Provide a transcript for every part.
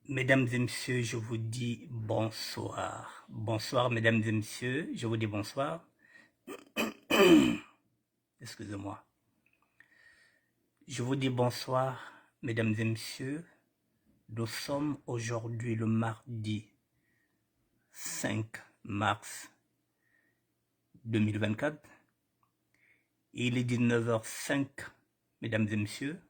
Mesdames et messieurs, je vous dis bonsoir. Bonsoir, mesdames et messieurs, je vous dis bonsoir. Excusez-moi. Je vous dis bonsoir, mesdames et messieurs. Nous sommes aujourd'hui le mardi 5 mars 2024. Il est 19h05, mesdames et messieurs.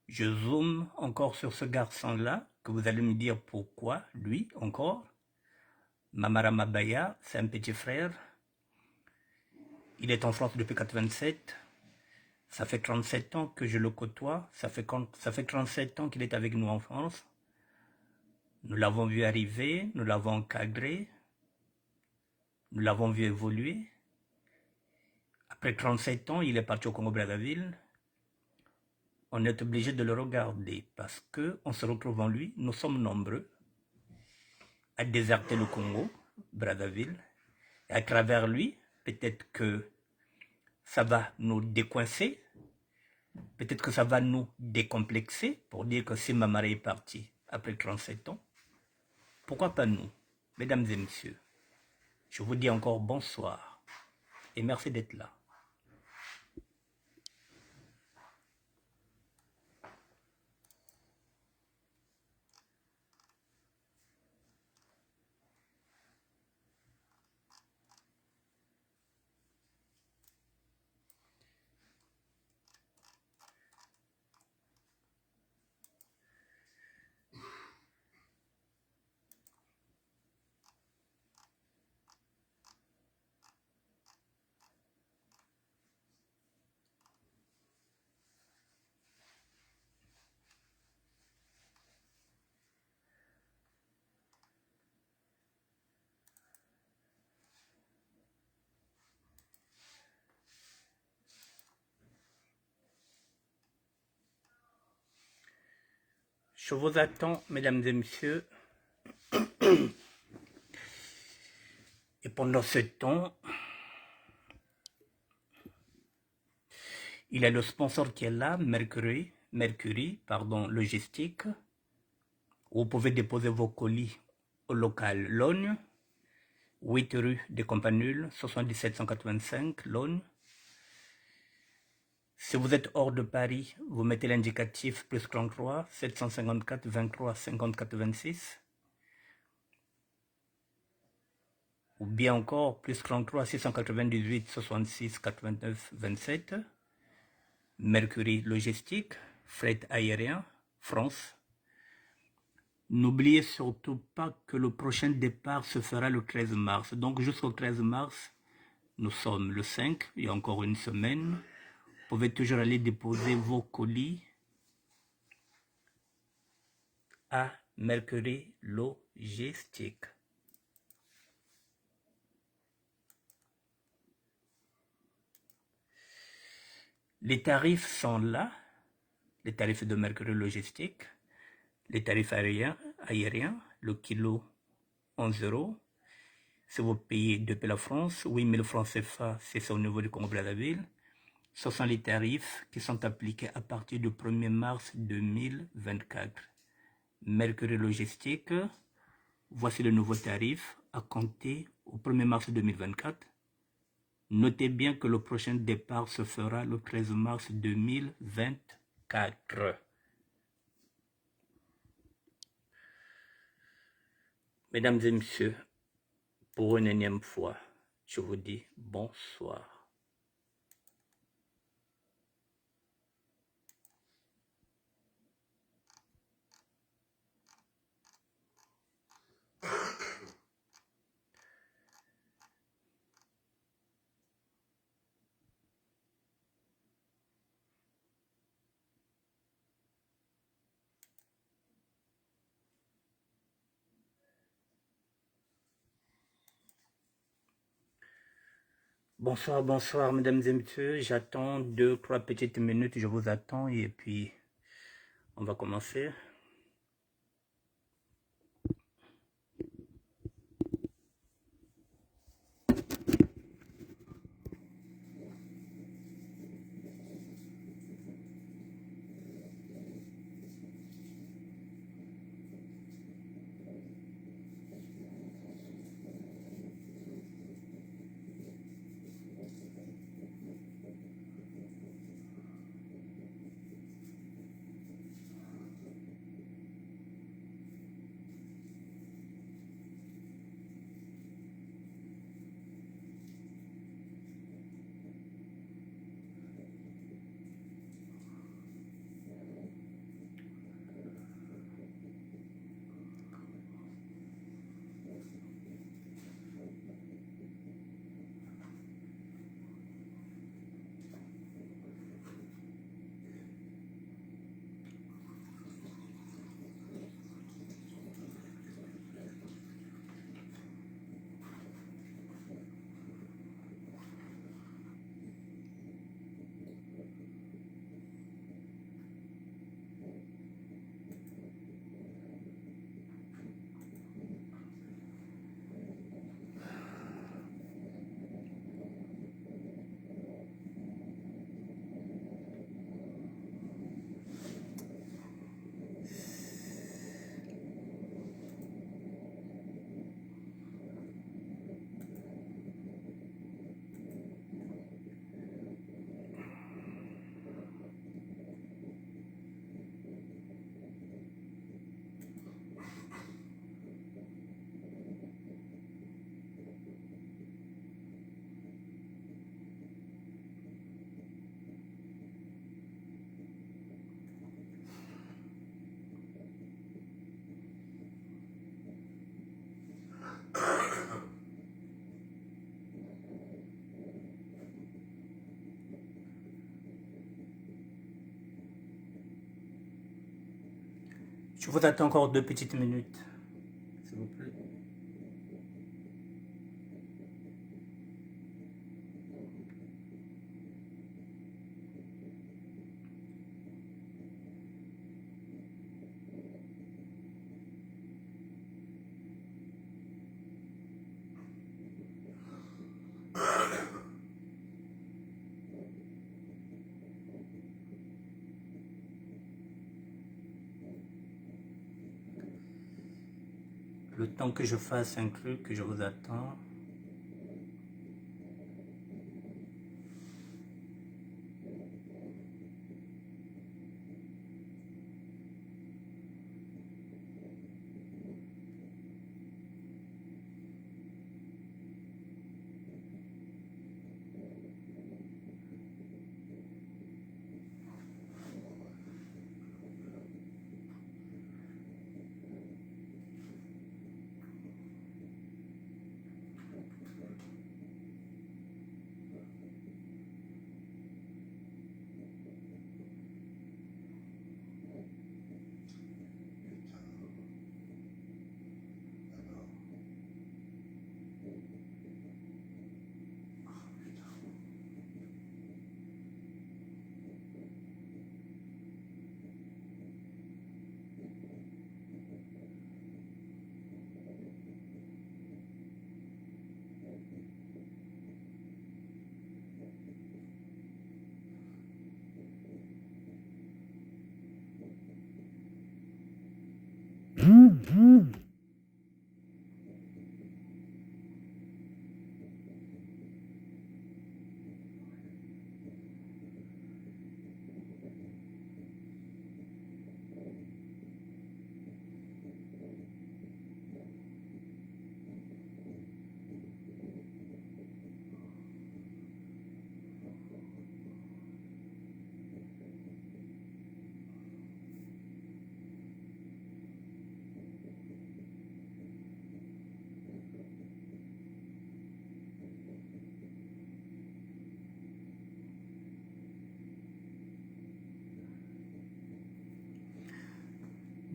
Je zoome encore sur ce garçon-là, que vous allez me dire pourquoi, lui, encore. Mamara Mabaya, c'est un petit frère. Il est en France depuis 87. Ça fait 37 ans que je le côtoie. Ça fait 37 ans qu'il est avec nous en France. Nous l'avons vu arriver, nous l'avons encadré, nous l'avons vu évoluer. Après 37 ans, il est parti au Congo-Brazzaville. On est obligé de le regarder parce qu'on se retrouve en lui. Nous sommes nombreux à déserter le Congo, Brazzaville. Et à travers lui, peut-être que ça va nous décoincer. Peut-être que ça va nous décomplexer pour dire que si Mamara est parti après 37 ans, pourquoi pas nous, mesdames et messieurs? Je vous dis encore bonsoir et merci d'être là. Je vous attends, mesdames et messieurs. Et pendant ce temps, il y a le sponsor qui est là, Mercury, Logistique. Vous pouvez déposer vos colis au local Logne, 8 rue des Campanules, 77 185, Logne. Si vous êtes hors de Paris, vous mettez l'indicatif plus 33 754 23 50 86. Ou bien encore plus 33 698 66 89 27. Mercury Logistique, fret aérien, France. N'oubliez surtout pas que le prochain départ se fera le 13 mars. Donc jusqu'au 13 mars, nous sommes le 5, il y a encore une semaine. Vous pouvez toujours aller déposer vos colis à Mercury Logistique. Les tarifs sont là, les tarifs de Mercury Logistique, les tarifs aériens, le kilo 11 €. Si vous payez depuis la France, 8 000 francs CFA, c'est au niveau du Congo-Brazzaville. Ce sont les tarifs qui sont appliqués à partir du 1er mars 2024. Mercury Logistique, voici le nouveau tarif à compter au 1er mars 2024. Notez bien que le prochain départ se fera le 13 mars 2024. Mesdames et messieurs, pour une énième fois, je vous dis bonsoir. Bonsoir, bonsoir, mesdames et messieurs. J'attends 2-3 petites minutes, je vous attends et puis on va commencer. Je vous attends encore 2 petites minutes, s'il vous plaît. Le temps que je fasse inclus, que je vous attends.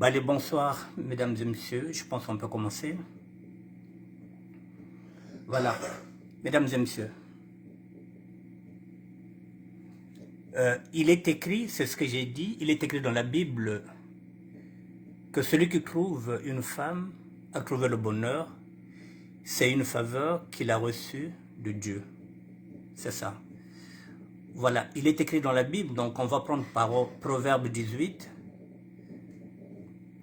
Allez, bonsoir, mesdames et messieurs. Je pense qu'on peut commencer. Voilà, mesdames et messieurs. Il est écrit, c'est ce que j'ai dit, il est écrit dans la Bible que celui qui trouve une femme a trouvé le bonheur. C'est une faveur qu'il a reçue de Dieu. C'est ça. Voilà, il est écrit dans la Bible, donc on va prendre par Proverbe 18,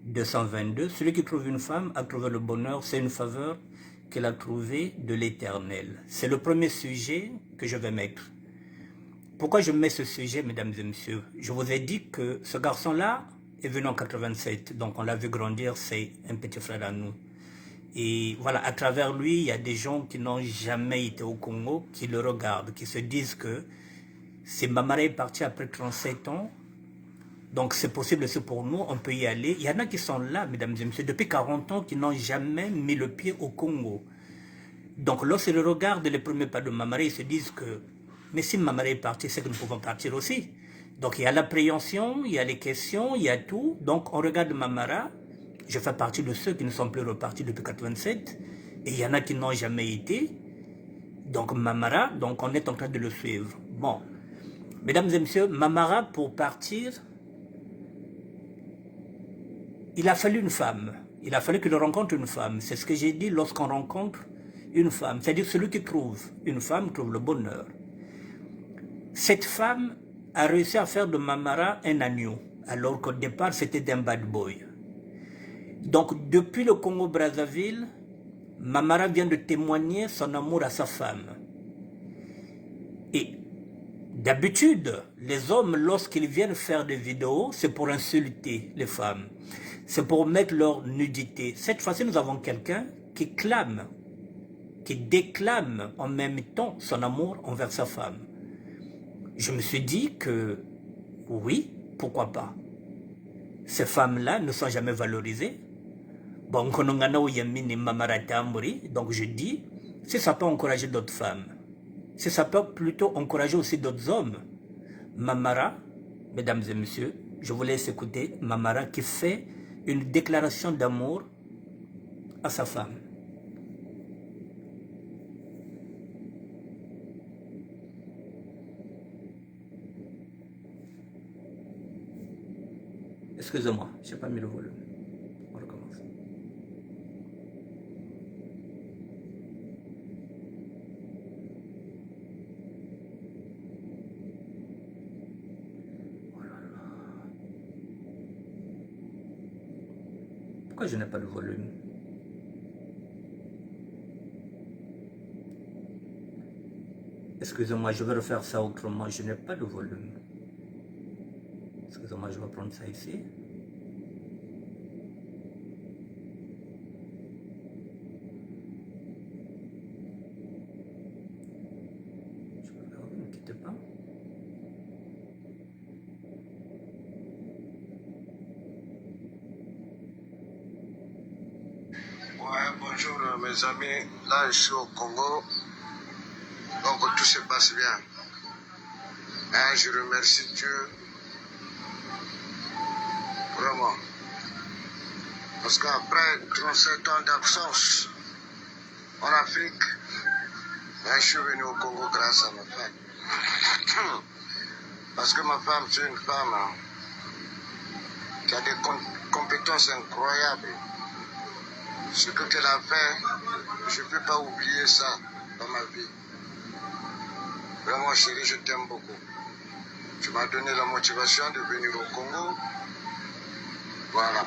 222. Celui qui trouve une femme a trouvé le bonheur, c'est une faveur qu'il a trouvée de l'Éternel. C'est le premier sujet que je vais mettre. Pourquoi je mets ce sujet, mesdames et messieurs? Je vous ai dit que ce garçon-là est venu en 87, donc on l'a vu grandir, c'est un petit frère à nous. Et voilà, à travers lui, il y a des gens qui n'ont jamais été au Congo, qui le regardent, qui se disent que si Mamara est parti après 37 ans, donc c'est possible aussi pour nous, on peut y aller. Il y en a qui sont là, mesdames et messieurs, depuis 40 ans, qui n'ont jamais mis le pied au Congo. Donc lorsqu'ils regardent les premiers pas de Mamara, ils se disent que, mais si Mamara est parti, c'est que nous pouvons partir aussi. Donc il y a l'appréhension, il y a les questions, il y a tout. Donc on regarde Mamara, je fais partie de ceux qui ne sont plus repartis depuis 87, et il y en a qui n'ont jamais été. Donc Mamara, donc on est en train de le suivre. Bon, mesdames et messieurs, Mamara, pour partir, il a fallu une femme. Il a fallu qu'il rencontre une femme. C'est ce que j'ai dit lorsqu'on rencontre une femme. C'est-à-dire celui qui trouve une femme trouve le bonheur. Cette femme a réussi à faire de Mamara un agneau, alors qu'au départ c'était un bad boy. Donc depuis le Congo-Brazzaville, Mamara vient de témoigner son amour à sa femme. Et d'habitude, les hommes, lorsqu'ils viennent faire des vidéos, c'est pour insulter les femmes. C'est pour mettre leur nudité. Cette fois-ci, nous avons quelqu'un qui clame, qui déclame en même temps son amour envers sa femme. Je me suis dit que, oui, pourquoi pas. Ces femmes-là ne sont jamais valorisées. Bon, donc je dis, si ça peut encourager d'autres femmes, si ça peut plutôt encourager aussi d'autres hommes, Mamara, mesdames et messieurs, je vous laisse écouter Mamara qui fait une déclaration d'amour à sa femme. Excusez-moi, je n'ai pas mis le volume. On recommence. Oh là là. Pourquoi je n'ai pas le volume? Excusez-moi, je vais refaire ça autrement. Je n'ai pas le volume. Excusez-moi, je vais prendre ça ici. Ne quittez pas. Ouais, bonjour mes amis. Là, je suis au Congo. Donc tout se passe bien. Hein, je remercie Dieu. Vraiment. Parce qu'après 37 ans d'absence en Afrique, je suis venu au Congo grâce à ma femme. Parce que ma femme, c'est une femme qui a des compétences incroyables. Ce que qu'elle a fait, je ne peux pas oublier ça dans ma vie. Vraiment chérie, je t'aime beaucoup. Tu m'as donné la motivation de venir au Congo. Voilà.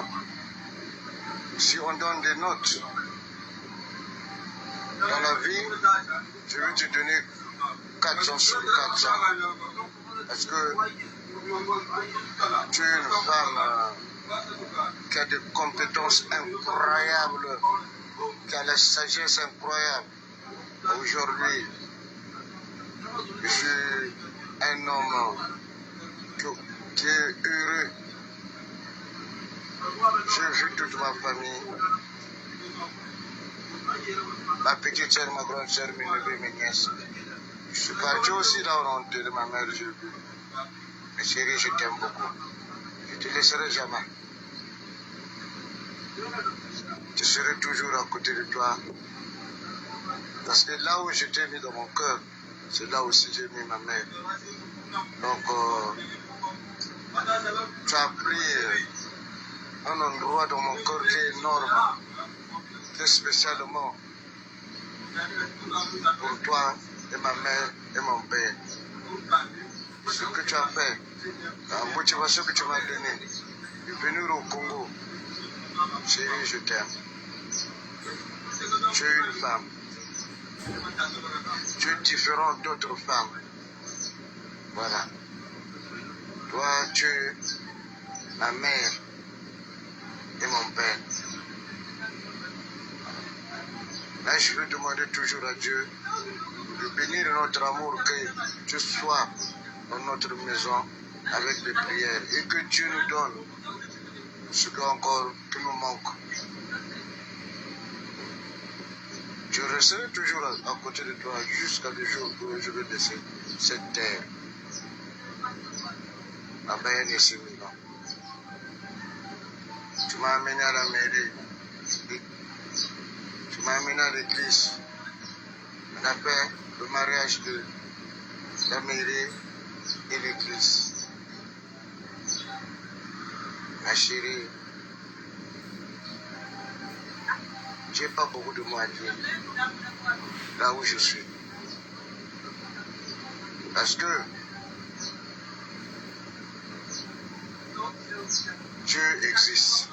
Si on donne des notes dans la vie, je vais te donner 400 sur 400. Parce que tu es une femme qui a des compétences incroyables, qui a la sagesse incroyable. Aujourd'hui, je suis un homme qui est heureux. J'ai vu toute ma famille, ma petite soeur, ma grande soeur, mes neveux, mes nièces. Je suis parti aussi là au nom de ma mère, j'ai vu. Mais chérie, je t'aime beaucoup. Je ne te laisserai jamais. Je serai toujours à côté de toi. Parce que là où je t'ai mis dans mon cœur, c'est là aussi j'ai mis ma mère. Donc, tu as pris un endroit dans mon cœur qui est énorme, qui est spécialement pour toi et ma mère et mon père. Ce que tu as fait, la motivation que tu m'as donnée, de venir au Congo, chérie, je t'aime. Tu es une femme. Tu es différente d'autres femmes. Voilà. Toi, tu es ma mère et mon père. Là, je veux demander toujours à Dieu de bénir notre amour, que tu sois dans notre maison avec des prières et que Dieu nous donne ce qui nous manque. Je resterai toujours à côté de toi jusqu'à le jour où je vais laisser cette terre. À Bayern et Sémilan. Tu m'as amené à la mairie. Tu m'as amené à l'église. On a fait le mariage de la mairie et l'église. Ma chérie, je n'ai pas beaucoup de mots à dire là où je suis. Parce que Dieu existe.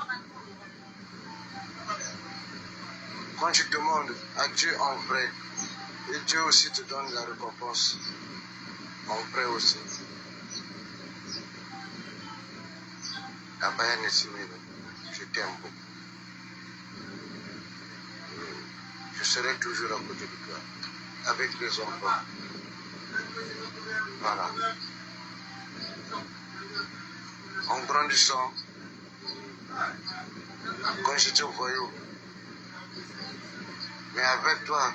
Quand tu demandes à Dieu en vrai, et Dieu aussi te donne la récompense en vrai aussi. Abayane Simino, je t'aime beaucoup. Je serai toujours à côté de toi, avec les enfants. Voilà. En grandissant, quand j'étais voyou, mais avec toi,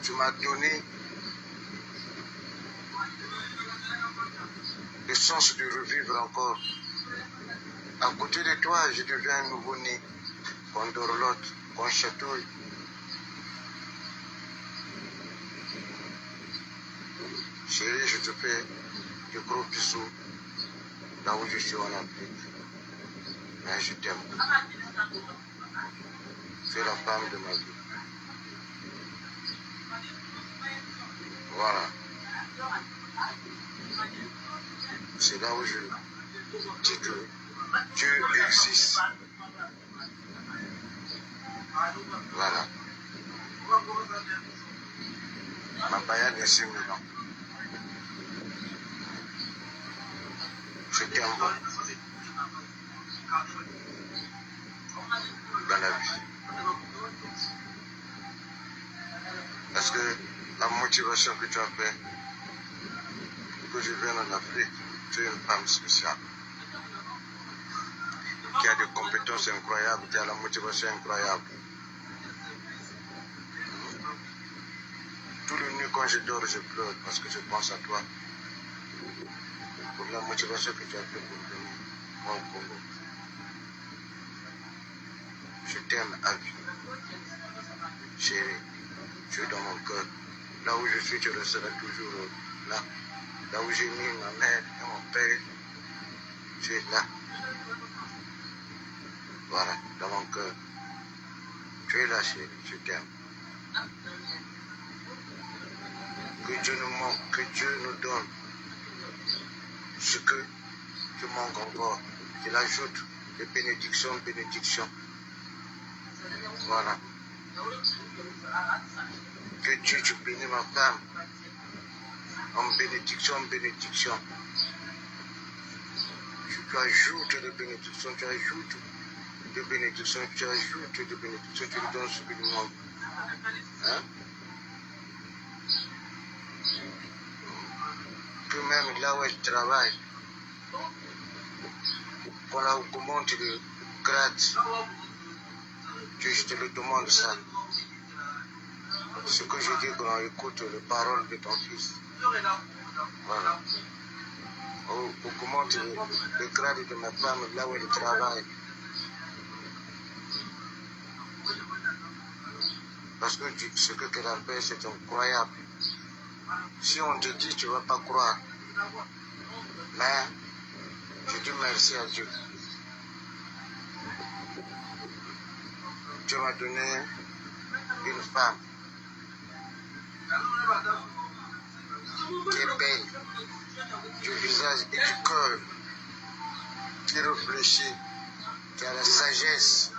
tu m'as donné le sens de revivre encore À côté de toi, je deviens un nouveau-né. Qu'on dorlote, qu'on chatouille. Chérie, je te fais de gros bisous là où je suis en Afrique. Mais je t'aime. Tu es la femme de ma vie. Voilà. C'est là où je dis que Dieu existe. Voilà. Ma paillade est 5 000 ans. Je t'aime dans la vie. Parce que la motivation que tu as fait, que je vienne en Afrique, tu es une femme spéciale, qui a des compétences incroyables, qui a la motivation incroyable. Tout le nuit quand je dors, je pleure parce que je pense à toi. Pour la motivation que tu as fait pour venir au Congo. Je t'aime à vie. Chérie, tu es dans mon cœur. Là où je suis, tu resteras toujours là. Là où j'ai mis ma mère et mon père, tu es là. Voilà, dans mon cœur. Tu es là, chérie, je t'aime. Que Dieu nous manque, que Dieu nous donne ce que tu manques encore. Qu'il ajoute des bénédictions, bénédictions. Voilà. Que Dieu, tu bénis ma femme en bénédiction, bénédiction. Tu ajoutes des bénédictions, tu ajoutes des bénédictions, tu ajoutes des bénédictions, tu lui donnes ce qu'il manque. Hein? Que même là où elle travaille, qu'on la augmente de grade, je te le demande ça. Ce que je dis quand on écoute les paroles de ton fils. Voilà. Augmente le grade de ma femme là où elle travaille. Parce que ce que tu as fait, c'est incroyable. Si on te dit, tu ne vas pas croire. Mais je dis merci à Dieu. Dieu m'a donné une femme qui est belle, du visage et du cœur, qui réfléchit, qui a la sagesse.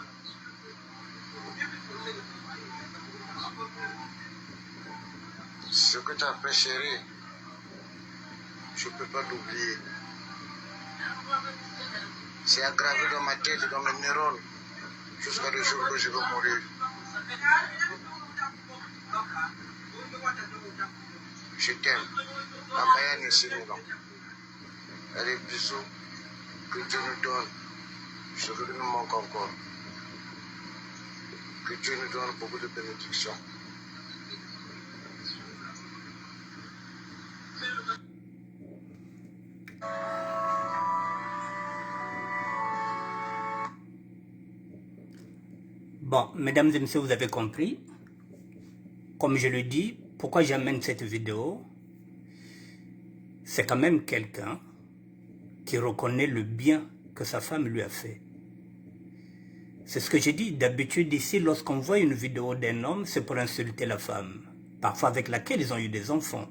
Ce que tu as fait, chérie, je ne peux pas l'oublier. C'est aggravé dans ma tête, dans mes neurones, jusqu'à le jour où je vais mourir. Je t'aime. Ma païenne est sur nous. Allez, bisous. Que Dieu nous donne ce que nous manque encore. Que Dieu nous donne beaucoup de bénédictions. Bon, mesdames et messieurs, vous avez compris. Comme je le dis, pourquoi j'amène cette vidéo? C'est quand même quelqu'un qui reconnaît le bien que sa femme lui a fait. C'est ce que j'ai dit. D'habitude ici, lorsqu'on voit une vidéo d'un homme, c'est pour insulter la femme, parfois avec laquelle ils ont eu des enfants.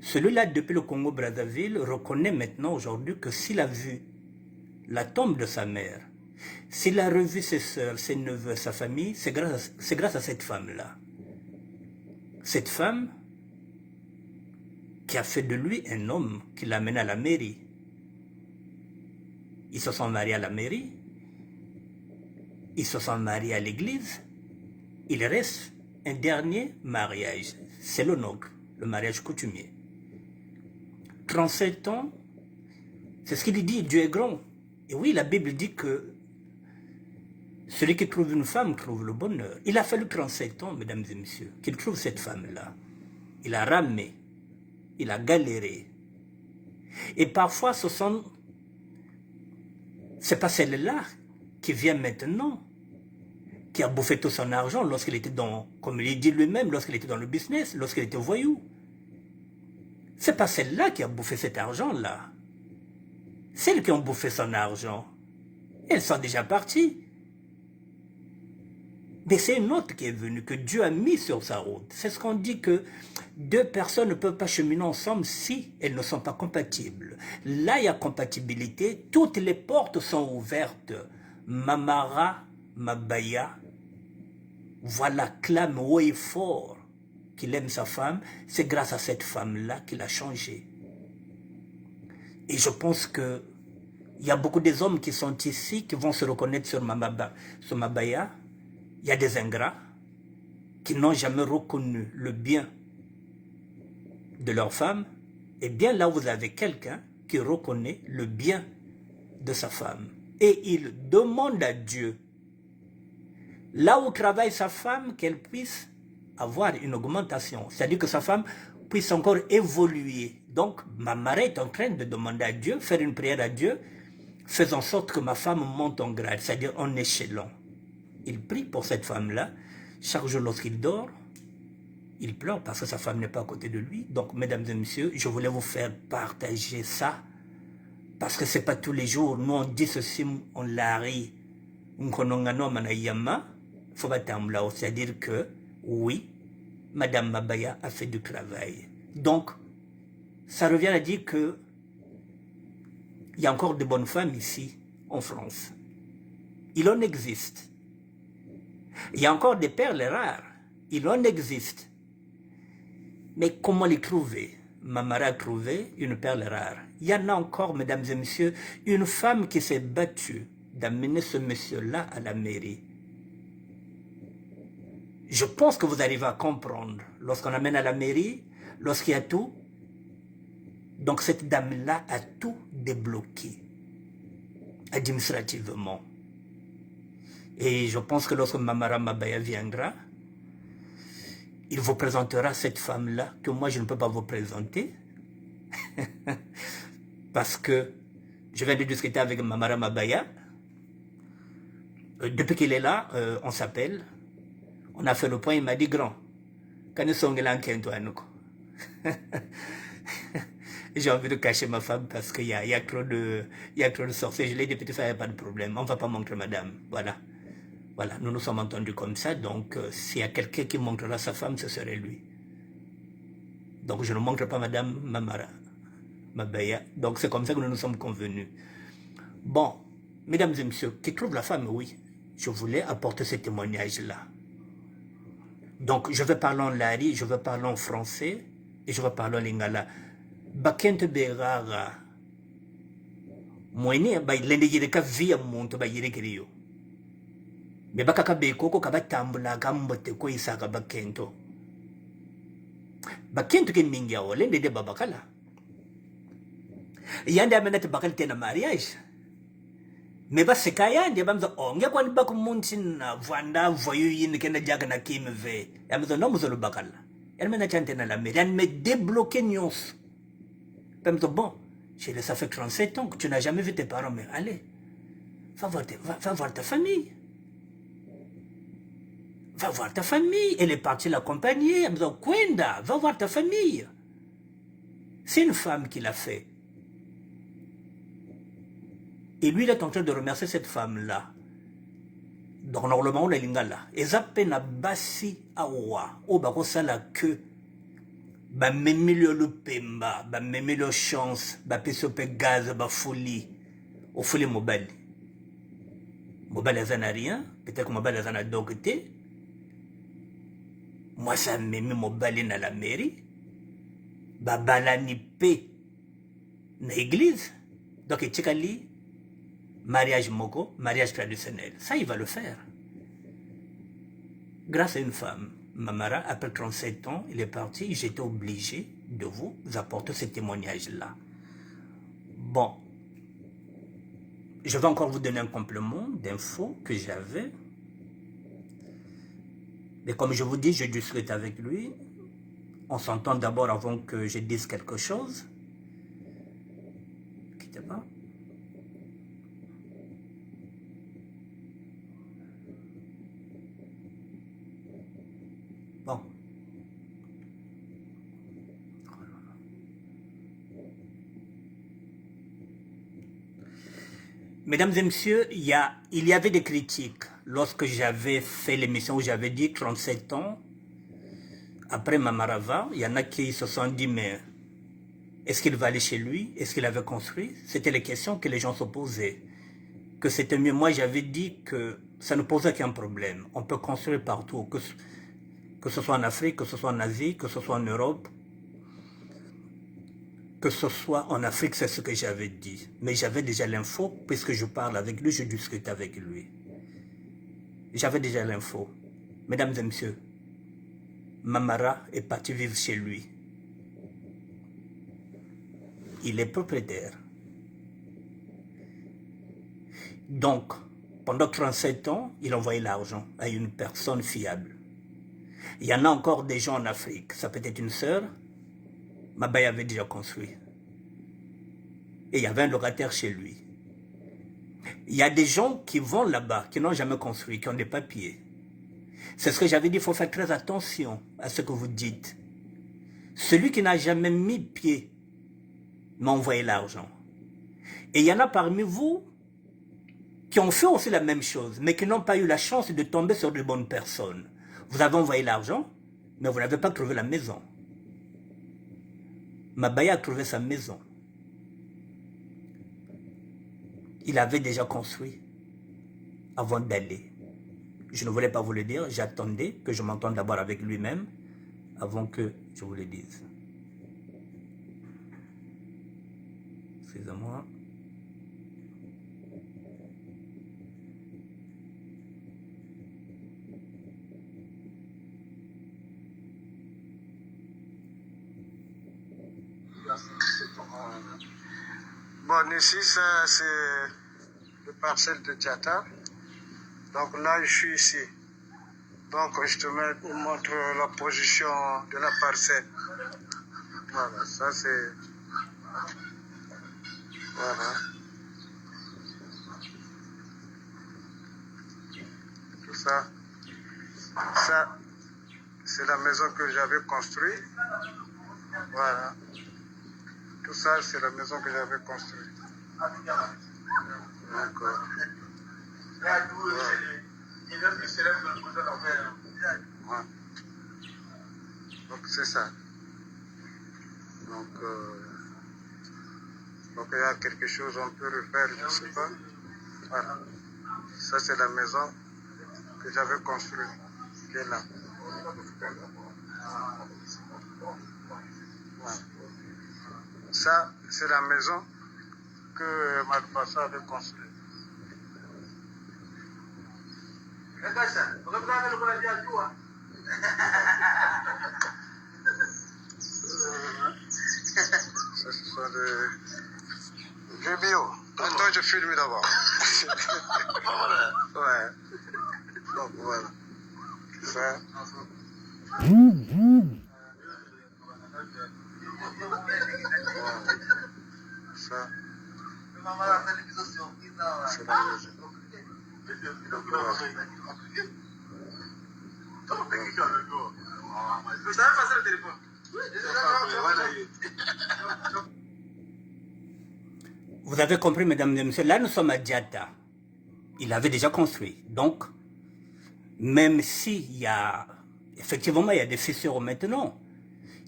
Celui-là, depuis le Congo-Brazzaville, reconnaît maintenant aujourd'hui que s'il a vu la tombe de sa mère, s'il a revu ses soeurs, ses neveux, sa famille, c'est grâce à cette femme-là. Cette femme qui a fait de lui un homme qui l'amène à la mairie. Ils se sont mariés à la mairie, ils se sont mariés à l'église, il reste un dernier mariage, c'est le nôtre, le mariage coutumier. 37 ans, c'est ce qu'il dit, Dieu est grand. Et oui, la Bible dit que celui qui trouve une femme trouve le bonheur. Il a fallu 37 ans, mesdames et messieurs, qu'il trouve cette femme-là. Il a ramé, il a galéré. Et parfois, ce sont C'est pas celle-là qui vient maintenant, qui a bouffé tout son argent lorsqu'il était dans, comme il dit lui-même, lorsqu'il était dans le business, lorsqu'il était voyou. C'est pas celle-là qui a bouffé cet argent-là. Celles qui ont bouffé son argent, elles sont déjà parties. Mais c'est une autre qui est venue, que Dieu a mis sur sa route. C'est ce qu'on dit, que deux personnes ne peuvent pas cheminer ensemble si elles ne sont pas compatibles. Là, il y a compatibilité, toutes les portes sont ouvertes. Mamara, Mabaya, voilà, clame haut et fort qu'il aime sa femme. C'est grâce à cette femme-là qu'il a changé. Et je pense que il y a beaucoup des hommes qui sont ici qui vont se reconnaître sur Mabaya. Il y a des ingrats qui n'ont jamais reconnu le bien de leur femme. Et bien là, vous avez quelqu'un qui reconnaît le bien de sa femme. Et il demande à Dieu, là où travaille sa femme, qu'elle puisse avoir une augmentation. C'est-à-dire que sa femme puisse encore évoluer. Donc, ma marraine est en train de demander à Dieu, faire une prière à Dieu, faisant en sorte que ma femme monte en grade, c'est-à-dire en échelon. Il prie pour cette femme-là. Chaque jour, lorsqu'il dort, il pleure parce que sa femme n'est pas à côté de lui. Donc, mesdames et messieurs, je voulais vous faire partager ça. Parce que ce n'est pas tous les jours. Nous, on dit ceci, on l'a ri. C'est-à-dire que, oui, Madame Mabaya a fait du travail. Donc, ça revient à dire que il y a encore de bonnes femmes ici, en France. Il en existe. Il y a encore des perles rares. Il en existe. Mais comment les trouver? Mamara a trouvé une perle rare. Il y en a encore, mesdames et messieurs, une femme qui s'est battue d'amener ce monsieur-là à la mairie. Je pense que vous arrivez à comprendre. Lorsqu'on amène à la mairie, lorsqu'il y a tout, donc cette dame-là a tout débloqué administrativement. Et je pense que lorsque Mamara Mabaya viendra, il vous présentera cette femme-là que moi je ne peux pas vous présenter. Parce que je viens de discuter avec Mamara Mabaya. Depuis qu'il est là, on s'appelle. On a fait le point, il m'a dit grand. J'ai envie de cacher ma femme parce qu'il y a trop de sorciers. Je l'ai dit, petit frère, il n'y a pas de problème. On ne va pas montrer madame. Voilà. Voilà, nous nous sommes entendus comme ça. Donc, s'il y a quelqu'un qui montrera sa femme, ce serait lui. Donc, je ne montre pas madame Mamara Mabaya. Donc, c'est comme ça que nous nous sommes convenus. Bon, mesdames et messieurs, qui trouvent la femme, oui. Je voulais apporter ce témoignage-là. Donc, je vais parler en lari, je vais parler en français et je vais parler en lingala. Bakente berara. Moine ba lende yireka via muntu ba yirekiriyo. Me bakaka bekoko kabatambula kambote ko isaka bakento. Bakento ke mingi awo lende de babakala. Yande amenate bakal tena mariage. Me ba sekaya ndi bamza onge kwani bakumuntin na vanda voyu yin kena jaga na kimve. Yamzo no muzolo bakala. Yamena chante na la mairie, me débloquer nyons. Pemzo bon, chérie, ça fait 37 ans que tu n'as jamais vu tes parents, mais allez, va voir ta famille. Va voir ta famille. Elle est partie l'accompagner. Elle me dit, Kwenda, va voir ta famille. C'est une femme qui l'a fait. Et lui, il est en train de remercier cette femme-là. Donc, normalement, on est lingala. Et ça peine à bassi awa. Au bako sala que. Ba memilio le pemba. Ba memilio chance. Ba pesope gaz. Ba folie. Au folie mobile. Mobile n'a rien. Peut-être que mobile a dogté. Moi, ça m'a mis mobile dans la mairie. Ba balani pe. Na église. Donc, il tchikali. Mariage moko, mariage traditionnel. Ça, il va le faire. Grâce à une femme, Mamara, après 37 ans, il est parti. J'étais obligé de vous apporter ce témoignage-là. Bon. Je vais encore vous donner un complément d'infos que j'avais. Mais comme je vous dis, je discute avec lui. On s'entend d'abord avant que je dise quelque chose. Quittez pas. Mesdames et messieurs, il y avait des critiques lorsque j'avais fait l'émission où j'avais dit 37 ans après Mamarava. Il y en a qui se sont dit, mais est-ce qu'il va aller chez lui? Est-ce qu'il avait construit? C'était les questions que les gens se posaient. Que c'était mieux. Moi, j'avais dit que ça ne posait aucun problème. On peut construire partout, que ce soit en Afrique, que ce soit en Asie, que ce soit en Europe. Que ce soit en Afrique, c'est ce que j'avais dit. Mais j'avais déjà l'info, puisque je parle avec lui, je discute avec lui. J'avais déjà l'info. Mesdames et messieurs, Mamara est parti vivre chez lui. Il est propriétaire. Donc, pendant 37 ans, il envoyait l'argent à une personne fiable. Il y en a encore des gens en Afrique. Ça peut être une sœur. Mabaya avait déjà construit. Et il y avait un locataire chez lui. Il y a des gens qui vont là-bas, qui n'ont jamais construit, qui ont des papiers. C'est ce que j'avais dit, il faut faire très attention à ce que vous dites. Celui qui n'a jamais mis pied m'a envoyé l'argent. Et il y en a parmi vous qui ont fait aussi la même chose, mais qui n'ont pas eu la chance de tomber sur de bonnes personnes. Vous avez envoyé l'argent, mais vous n'avez pas trouvé la maison. Mabaya a trouvé sa maison. Il avait déjà construit avant d'aller. Je ne voulais pas vous le dire, j'attendais que je m'entende d'abord avec lui-même avant que je vous le dise. Excusez-moi. Bon, ici, ça, c'est le parcelle de Diatta. Donc là, je suis ici. Donc, je te montre la position de la parcelle. Voilà, ça c'est... Voilà. Tout ça. Ça, c'est la maison que j'avais construite. Voilà. Tout ça, c'est la maison que j'avais construite. D'accord. Ouais. Donc c'est ça. Donc il y a quelque chose on peut refaire, je ne sais pas. Voilà. Ça c'est la maison que j'avais construite, qui est là. Voilà. Ça c'est la maison que Malpassa avait construite. Ça, ce sont des vieux bio. Attends, je filme d'abord. Ouais. Donc voilà. Ça. Voilà. Ça. C'est la maison. Vous avez compris, mesdames et messieurs, là nous sommes à Diatta. Il avait déjà construit. Donc, même s'il y a, effectivement, il y a des fissures maintenant.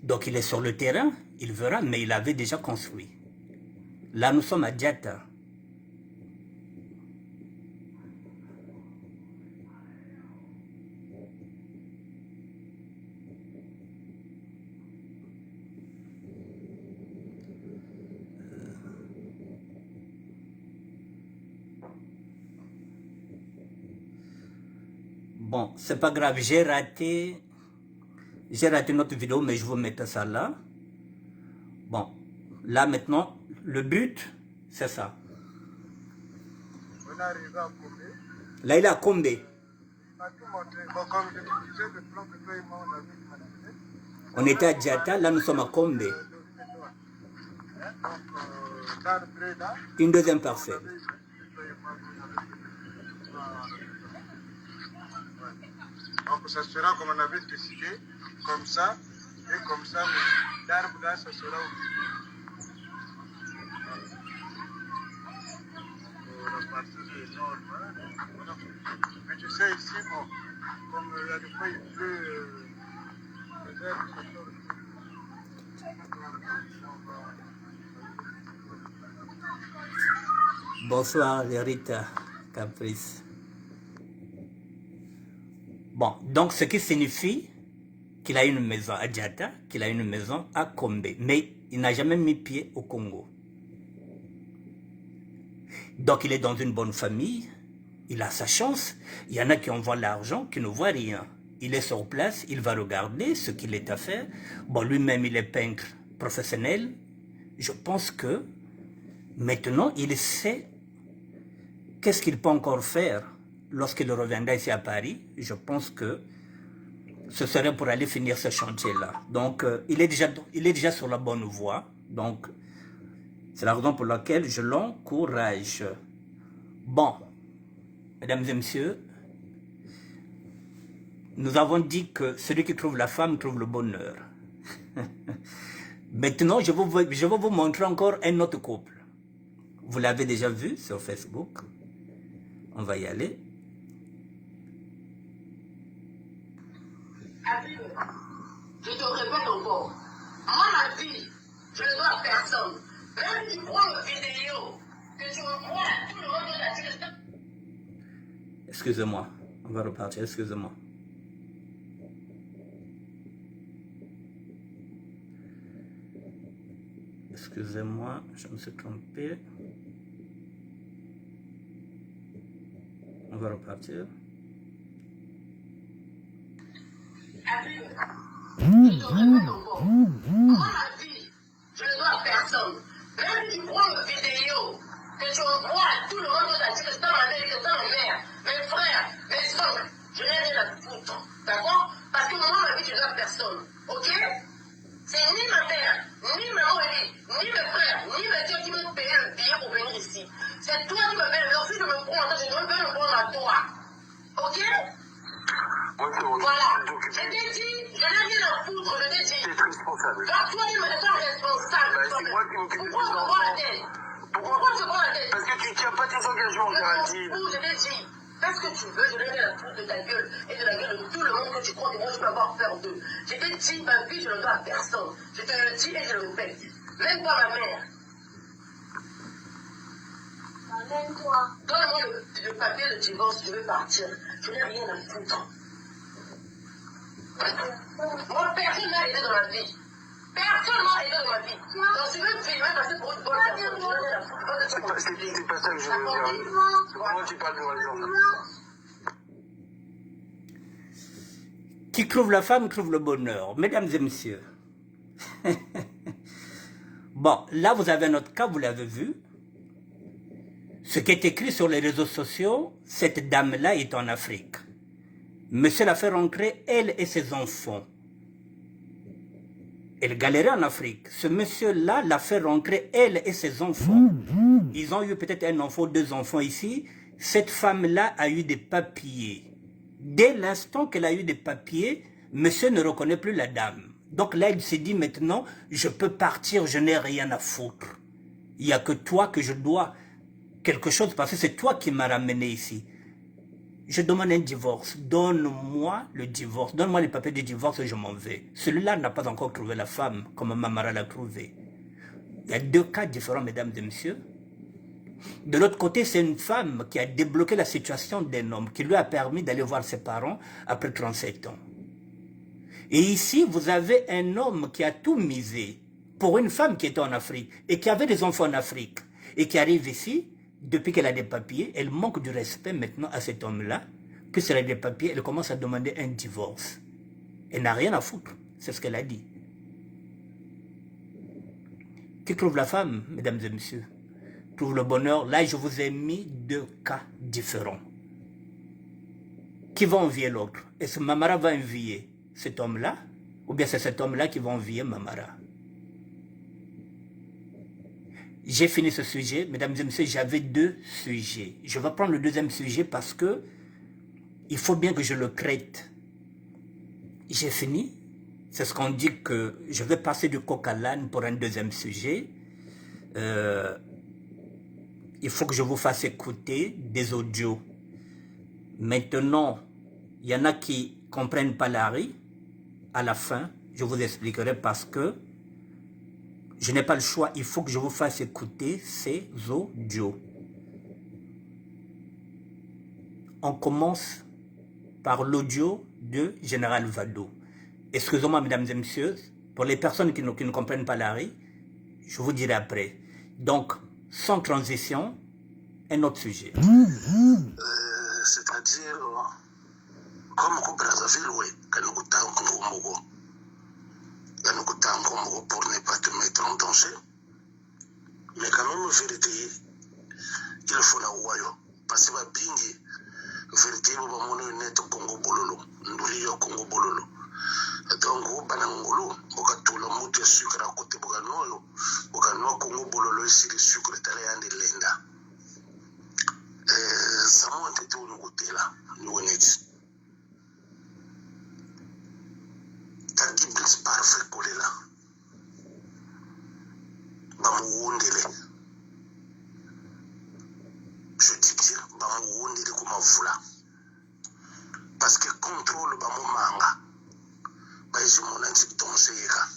Donc il est sur le terrain, il verra, mais il avait déjà construit. Là nous sommes à Diatta. Bon, c'est pas grave, j'ai raté notre vidéo, mais je vous mettre ça là. Bon, là maintenant, le but, c'est ça. On arrive à Kombé. Là, il est à Kombé. On était à Diatta, là nous sommes à Kombé. Une deuxième parcelle. Donc ça sera comme on avait décidé, comme ça, et comme ça, l'arbre là, ça sera au partir du nord. Voilà. Mais tu sais, ici, bon, comme il y a des fois, il pleut, peut-être, c'est chaud. Bonsoir, Rita Caprice. Bon, donc ce qui signifie qu'il a une maison à Djata, qu'il a une maison à Kombe, mais il n'a jamais mis pied au Congo. Donc il est dans une bonne famille, il a sa chance, il y en a qui envoient l'argent, qui ne voient rien. Il est sur place, il va regarder ce qu'il est à faire. Bon, lui-même, il est peintre professionnel. Je pense que maintenant, il sait qu'est-ce qu'il peut encore faire lorsqu'il reviendra ici à Paris. Je pense que ce serait pour aller finir ce chantier-là. Donc, il est déjà sur la bonne voie. Donc, c'est la raison pour laquelle je l'encourage. Bon, mesdames et messieurs, nous avons dit que celui qui trouve la femme trouve le bonheur. Maintenant, je vais vous montrer encore un autre couple. Vous l'avez déjà vu sur Facebook. On va y aller. Je te répète encore. Moi, ma vie, je ne dois à personne. Même tu prends une vidéo, que tu reprends, tout le monde doit dire ça. Excusez-moi, on va repartir, excusez-moi. Excusez-moi, je me suis trompé. On va repartir. Je te répète encore. Moi, ma vie, je ne dois à personne. Même tu prends une vidéo, que tu reprends, tout le monde doit dire ça, ma mère, ça, ma mère, mes frères, mes soeurs. Je n'ai rien à foutre. D'accord? Parce que moi, ma vie, je ne dois à personne. Ok? C'est ni ma mère, ni ma mère, ni mes frères, ni mes soeurs qui m'ont payé le billet pour venir ici. C'est toi qui me payes. Alors si je me prends, je dois me prendre à toi. Ok? Voilà. Je t'ai dit, je n'ai rien à foutre, je t'ai dit. C'est responsable. Toi, tu me pas responsable. C'est moi qui m'occupe Pourquoi des tu me enfants. prends la tête? Pourquoi tu me prends la tête? Parce que tu ne tiens pas tes engagements, Géraldine. Je t'ai dit. Fais ce que tu veux, je n'ai rien à foutre de ta gueule et de la gueule de tout le monde que tu crois que moi je peux avoir peur d'eux. Je t'ai dit, ma vie, je ne dois à personne. Je te le dis et je le répète. Même pas ma mère. Même toi. Donne-moi le papier de divorce, je veux partir. Je n'ai rien à foutre. Moi, personne m'a aidé dans ma vie. Personne m'a aidé dans ma vie. Donc, tu veux me filmer parce que pour une bonne personne, je n'ai rien à foutre. C'est pas ça que je veux dire. Comment tu parles devant les enfants? Qui trouve la femme trouve le bonheur. Mesdames et messieurs. Bon, là vous avez notre cas, vous l'avez vu. Ce qui est écrit sur les réseaux sociaux, cette dame-là est en Afrique. Monsieur l'a fait rentrer, elle et ses enfants. Elle galérait en Afrique. Ce monsieur-là l'a fait rentrer, elle et ses enfants. Ils ont eu peut-être un enfant, deux enfants ici. Cette femme-là a eu des papiers. Dès l'instant qu'elle a eu des papiers, monsieur ne reconnaît plus la dame. Donc là, il s'est dit maintenant, je peux partir, je n'ai rien à foutre. Il n'y a que toi que je dois quelque chose parce que c'est toi qui m'as ramené ici. Je demande un divorce. Donne-moi le divorce. Donne-moi les papiers du divorce et je m'en vais. Celui-là n'a pas encore trouvé la femme comme Mamara l'a trouvé. Il y a deux cas différents, mesdames et messieurs. De l'autre côté, c'est une femme qui a débloqué la situation d'un homme, qui lui a permis d'aller voir ses parents après 37 ans. Et ici, vous avez un homme qui a tout misé pour une femme qui était en Afrique et qui avait des enfants en Afrique et qui arrive ici. Depuis qu'elle a des papiers, elle manque du respect maintenant à cet homme-là. Puisqu'elle a des papiers, elle commence à demander un divorce. Elle n'a rien à foutre, c'est ce qu'elle a dit. Qui trouve la femme, mesdames et messieurs? Trouve le bonheur. Là, je vous ai mis deux cas différents. Qui va envier l'autre? Est-ce que Mamara va envier cet homme-là? Ou bien c'est cet homme-là qui va envier Mamara? J'ai fini ce sujet, mesdames et messieurs, j'avais deux sujets. Je vais prendre le deuxième sujet parce que il faut bien que je le traite. J'ai fini. C'est ce qu'on dit que je vais passer du coq à l'âne pour un deuxième sujet. il faut que je vous fasse écouter des audios. Maintenant, il y en a qui ne comprennent pas l'ARI. À la fin, je vous expliquerai parce que je n'ai pas le choix. Il faut que je vous fasse écouter ces audios. On commence par l'audio de Général Vado. Excusez-moi, mesdames et messieurs, pour les personnes qui ne comprennent pas l'ARI, je vous dirai après. Donc, sans transition, un autre sujet. C'est-à-dire, comme au Brazzaville, oui, quand nous pour ne pas te mettre en danger. Mais quand même, vérité, il faut la ouayo. Parce que bingi, vérité, il va mon net Congo Bololo, Ndouliyo Congo Bololo. Donc, Banangolo, Bokatula Mouté sucre à côté Boganoyo, Bogano Congo Bololo, ici le sucre italien de Lenda. Ça m'a été tout le côté là, nous honnêtes. T'as dit parfait collé là. Bamouondele. Je dis bien, Bamouondele comme un foula. Parce que contrôle Bamoumanga. Baïsi mon antique ton séira.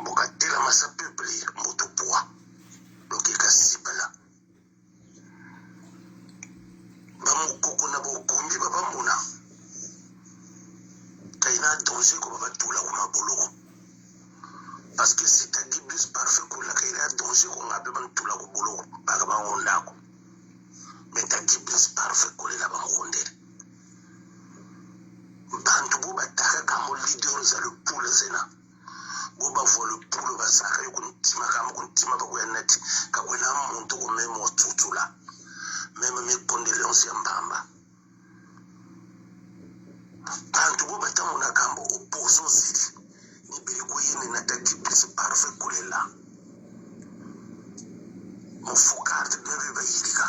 Bokatela massa peuple, motopoa. Lokeka sibala. Bamoukoko na bokumbi babamuna. Kaina danger comme Batula ou Maboloko. Parce que c'est un début parfait qu'on a créé un danger qu'on a besoin de tout la boulot, par rapport à mais un début parfait qu'on a là-bas rondé. Bantu bataka comme leader za le poule zena. Boba voit le poule basaka yo kuntima kama kuntima ba kwa net ka kwa na muntu ko memo tutula. Même mes condoléances ya mbamba. Bantu batamo na kambo opposition zili. Ni birikuini na takiblis parfait kulela. Mufukarte nebe bayilika.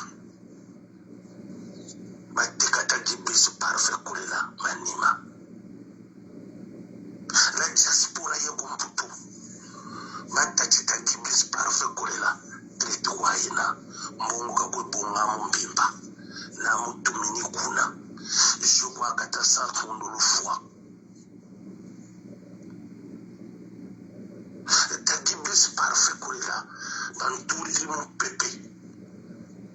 Bateka takiblis parfait kulela manima. La diaspora ya kumputu. Matachi takiblis parfait kulela. Tretu waina. Mungu kakwe bonga mbimba. Na mutumini kuna. Jukwa kata sarfundo lufua. Takiblis parfait kulela. Banturi mon pepe.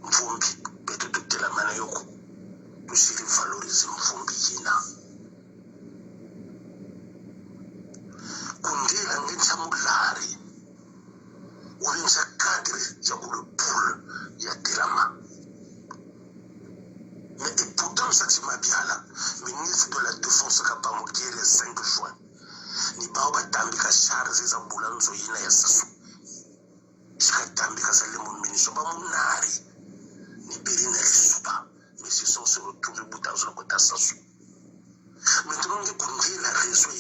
Mfumbi. Beto toute la manayoko. Tusiri valoriser mfumbi yina. Kundela ngenza mulari. Ulinza kadre ya kule poule ya Telama. Mais et pourtant, ça qui m'a bien là, ministre de la Défense Kapamokier le 5 juin. Ni baoba tambika charge za bulanzo yina ya sasu. Shikatambika sale mon ministre ba munari. Ni berina lisuba. Mais ce sont se retrouver butazo kota sasu. Maintenant, il y a la raison,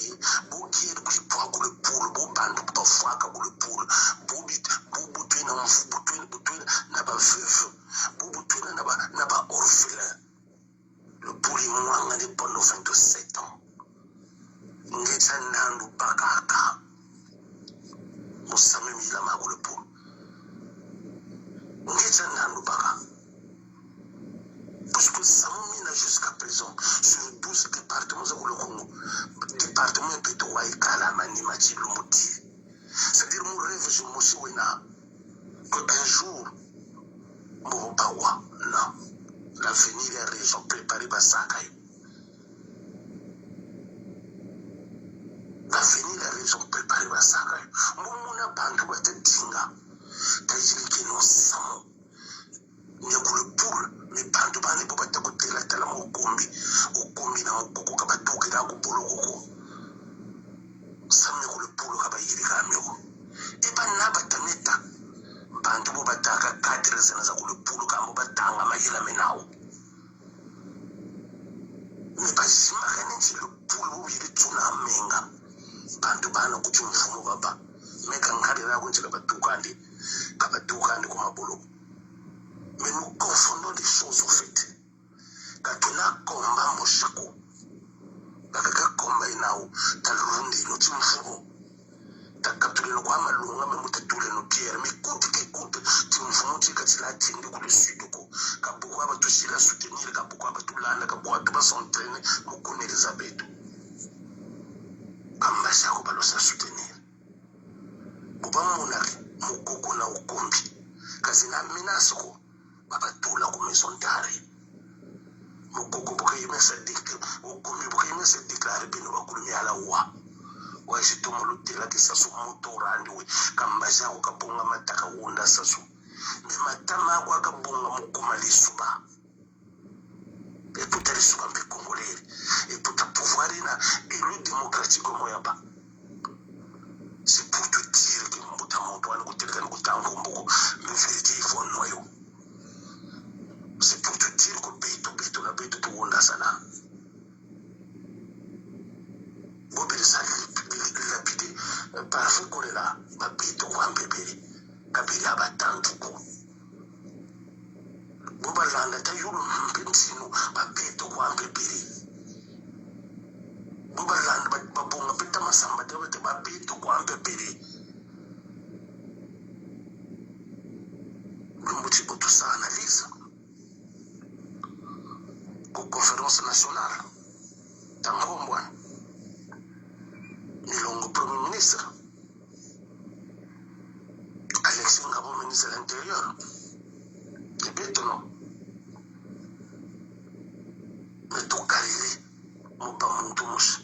beau qui est pour le poule, beau bande, beau foie, pour le poule, beau boutuin, n'a pas veuve, beau boutuin, n'a pas orphelin. Le poule est moins de pendant 27 ans. N'geta nandu bakaka. Moussame milama pour le poule. N'geta nandu baka. Parce que ça m'a jusqu'à présent sur 12 départements de Congo. Département Pétoua et Kalamani Machi Lumouti. C'est-à-dire mon rêve, je me suis dit qu'un jour, mon bawa, non, l'avenir est région préparée par Sakaï. L'avenir est région préparée par Sakaï. Mon n'a pas de quoi te dinga. T'as dit qu'il nous sommes. N'y a que le poule. Mais bantu bane bo batako tela tala mo kombi na mokoko ka batuke na ko boloko samme ko le polo ka ba yiri ka meko e ba na batameta bantu bo bataka kadre zena za ko le polo ka mo batanga mayela menao me ba sima ka nje le polo bo yiri tsuna menga bantu bana ku tshumfumo baba me ka ngade ra ko nje ka batukandi ko maboloko. Mais nous confondons des choses au fait. Quand on a combat mon chaco, quand on a combat inao, t'as le rundi, nous t'y mfougo. T'as capturé no kwa malunga me mutatule no pierre me kote ke kote ti mfumo ti ka tsila tindi ku le sud ko ka buku aba to sila soutenir ka buku aba to landa ka buku ba s'entraîner mo ko Elizabeth kamba sa ko balo sa soutenir buba monaki mo koko na ukombi kasi na minaso ko baba tula ku maison d'arrêt mo koko buka yime sa dik ukombi buka yime sa déclarer bino ba ku mi ala wa xitumulu tila ki sasu motorandi we kamba xa ku ka bunga mataka wunda sasu me matama kwa ka bunga mukuma lisuba e puta lisuba mbe kongoleri e puta pouvoir na élu démocratique moya ba c'est pour te dire que mbuta moto wani kuteleka ni kutango mbuko me vérité il faut noyo c'est pour te dire que beto na beto tu wunda sana bobiri sa lapide parfait kolela babito kwa mbeberi kabiri abatantuko bobalanda tayulu mpensino babito kwa mbeberi bobalanda babonga peta masamba tebete babito kwa mbeberi lumbuti butu sa analyse ko conférence nationale tangombwana Nilongo Premier Ministre, Alexis Ngabo Ministre de l'Intérieur, et maintenant, mais tout carré, mon pas mon touche,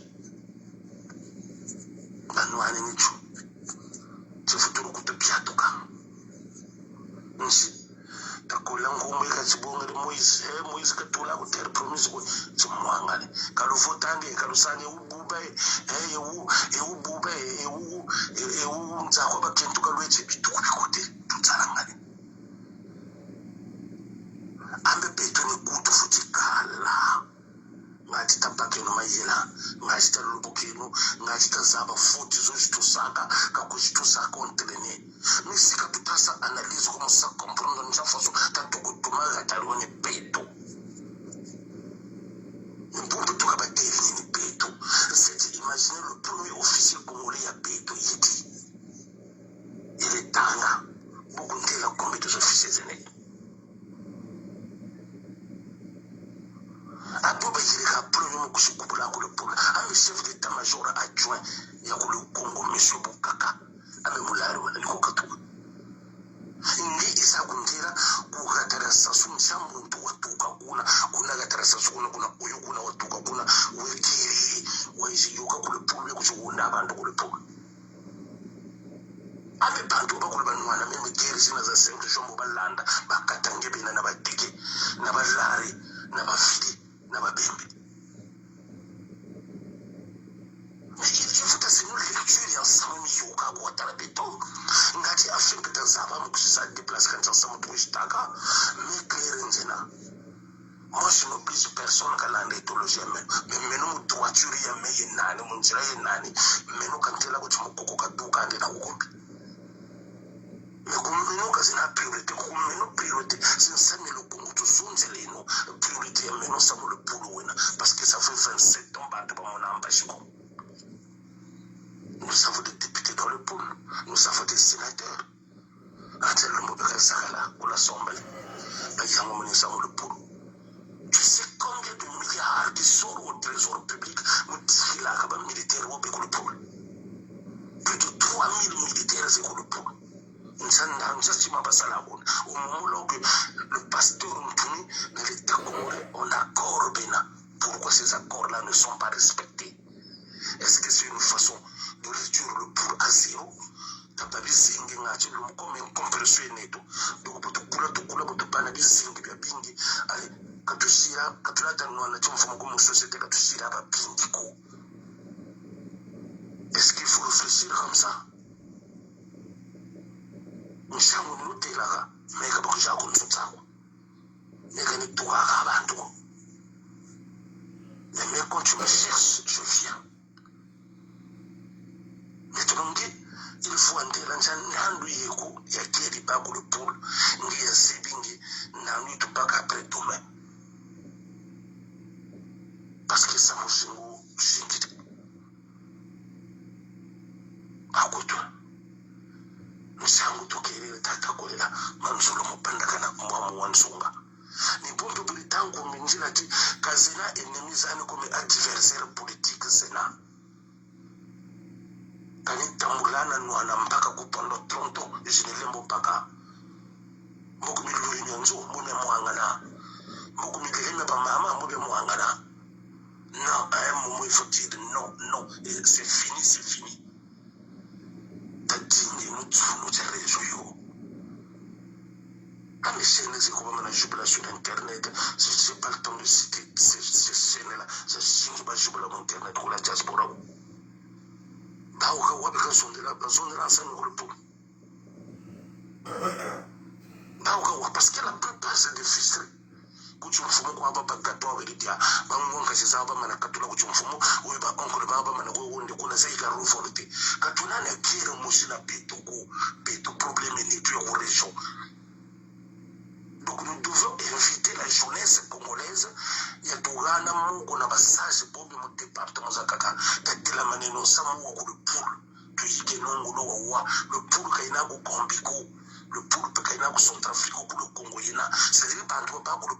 Banouane Nichou, c'est foutu le coup de piatoka. Nsi, takolango mweka chibonga de Moïse katula ko ter promise ko chumwangale. Kalu votange kalu sane ubube ubube nzako bakentu kalweche bituku bikote tutsarangale. Ambe beto ni kutu futi kala. Ngati tapakeno mayela, ngati talubukeno, ngati tazaba futi zo jitusaka kakujitusaka ontelene. Misika tutasa analyse comme ça comprendre nja façon tatuko tumaga talone beto. Mbumbu tukabateri ni beto. C'est imaginer le premier officier congolais à beto yiti. Il est tanga. Beaucoup de la combien de officiers zénètes. Aboba yirika premier mokushikubula ku le pôle. Ami chef d'état-major adjoint ya ku le Congo monsieur Bukaka. Ami mulari wala likokatu. Ndi isa kundira kukatara sasu mshamuntu watuka kuna katara sasu kuna uyu kuna watuka kuna wekiri waishi yuka ku le pôle kuchunda abantu ku le pôle. Ami bantu bakulu banwana mimi kiri sina za sente shombo balanda bakatange bina na batike na balari na bafidi na babembe. Mais il faut que c'est une lecture ensemble yoka kwa tarabeto. Ngati Afrique tazaba mukisa déplace quand ensemble pour Chitaka mais clair nzena. Moi je n'oblige personne qu'à l'anthologie mais nous droiture ya meye nani munjira ye nani mais nous quand la ko tshimoko ka duka ndena ukombi. Mais comme nous que c'est la priorité comme nous priorité c'est ça mais le Congo tout zonzele no priorité mais nous ça le boulot parce que ça fait 27 ans battre pour mon ambassadeur. Nous avons des députés dans le pôle, nous avons des sénateurs. Attends le mot de Sakala ou la Sombel. Le pôle. Tu sais combien de milliards qui sortent au trésor public nous disent qu'il y a un militaire au pôle. Plus de 3000 militaires c'est le pôle. Au moment où le pasteur Mtouni dans l'État congolais, on accorde Bénin. Pourquoi ces accords-là ne sont pas respectés? Est-ce que c'est une façon de réduire le pour à zéro? T'as pas vu zingi ngati le comme une compression neto. Donc pour te bana bi zingi bi bingi. Allez, katushira katulata nwana chomfumo comme société katushira ba bingi ko. Est-ce qu'il faut réfléchir comme ça? Mishamu nutela meka bakujja kuntsutsa. Meka ni tuaka abantu. Mais quand tu me cherches, je viens. Mais tu me dis, il faut ande landu yeko ya keri baku le poule, ngi ya zibingi, nanu tu baka après demain. Parce que ça m'a. Écoute-toi. mukere tata kolela manzulo mupandakana mwa mwansunga ni bombe bulitangu minjila ti kazina enemizani comme adversaire politique zena kani tambulana nwana mpaka kupondo tronto jinelembo mpaka mbuku miluri nyanzu mune mwangana mbuku migeleme pa mama mune mwangana non il faut dire non non c'est fini tadingi nous réseau yo quand les chaînes c'est comment on joue sur internet c'est pas le temps de citer ces chaînes là c'est singi ba joue sur internet ou la diaspora bawo wa bika sondela ça nous repos bawo wa parce que la plupart c'est des frustrés kuchumfumo kwa baba gato welidia bangonga zizaba mana katula kuchumfumo we ba onkole baba mana ko wonde kuna zaika ruforte katuna na kire musila petu problème ni tu en région. Donc nous devons inviter la jeunesse congolaise ya tugana mungu na basaje bombe mu département za kaka tatila maneno samu wa ku pour tu yike nongo no wa le pour kaina ko kombiko le pour kaina ko Centrafrique pour le Congo yena c'est-à-dire pas le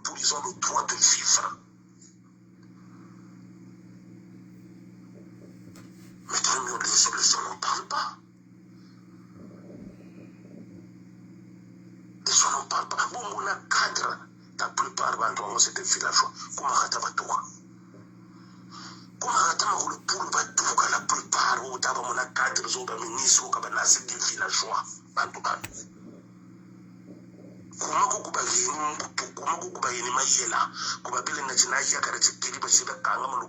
pour ils ont le droit de vivre. Mais dans les solutions on parle pas. Les gens n'en parlent pas. Bon, on a cadre. La plupart d'entre eux, c'est des villageois. Comment on le pour la plupart, on a cadre, on a ministre, on a des villageois. Comment on a une maïla, comment on a une aïe à caractéristique, parce que quand on a le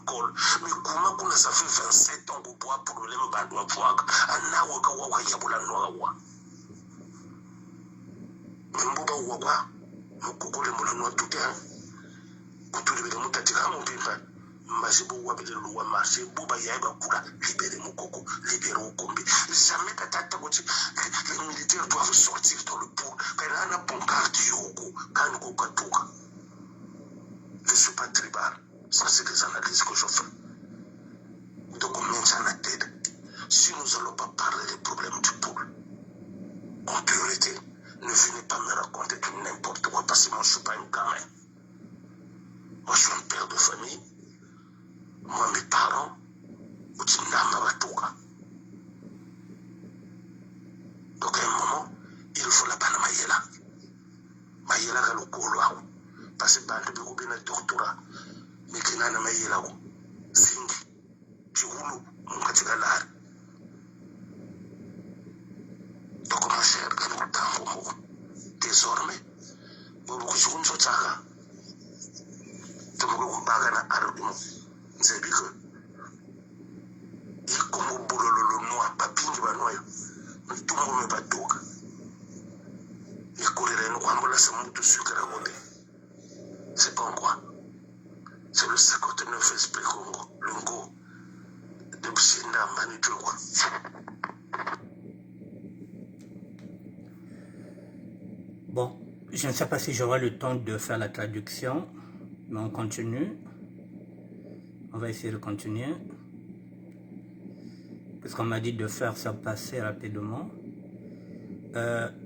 col, mais comment on a ça fait 27 ans pour le lème bandou à poids, à Nawa Yaboula Noa. Mbuba uwakwa mukukule mulano tuke kutulibele mutatika mupimba masibu wabele luwa masibu bayaiba kula libere mukoko libere ukombi jamais katata kuti les militaires doivent sortir dans le port quand on a pancarte yoko quand on katuka je suis pas tribal ça c'est des analyses que je fais donc on maintient la tête si nous allons pas parler des problèmes du pôle en priorité. Ne venez pas me raconter tout n'importe quoi parce que moi je ne suis pas une gamin. Moi je suis un père de famille. Moi mes parents, donc à un moment, il faut la panne maïla. Maïla ka le kolo parce que bande de goubina doctorat. Mais qui n'a pas maïla singi. Tu roules mon katigala. Donc mon cher, désormais, vous vous jouez sur ça. Tu me comprends na argument. C'est bien que il comme au boulot le noir, papier qui va noyer. Mais tout le monde va tout. Et courir nous quand on laisse mon tout sucre à côté. C'est pas quoi. C'est le 59 esprit Congo, le Ngo de Bsinda Manitoua. Bon, je ne sais pas si j'aurai le temps de faire la traduction, mais on continue. On va essayer de continuer. Parce qu'on m'a dit de faire ça passer rapidement.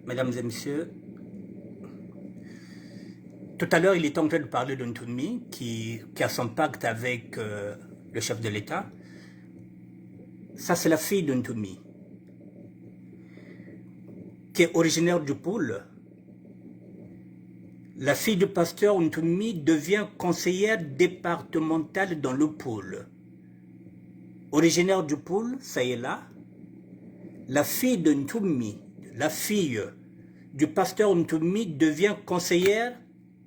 Mesdames et messieurs, tout à l'heure, il était en train de parler de Ntoumi qui a son pacte avec le chef de l'État. Ça, c'est la fille de Ntoumi, qui est originaire du pôle. La fille du pasteur Ntoumi devient conseillère départementale dans le pôle. Originaire du pôle, ça y est là. La fille de Ntoumi, la fille du pasteur Ntoumi devient conseillère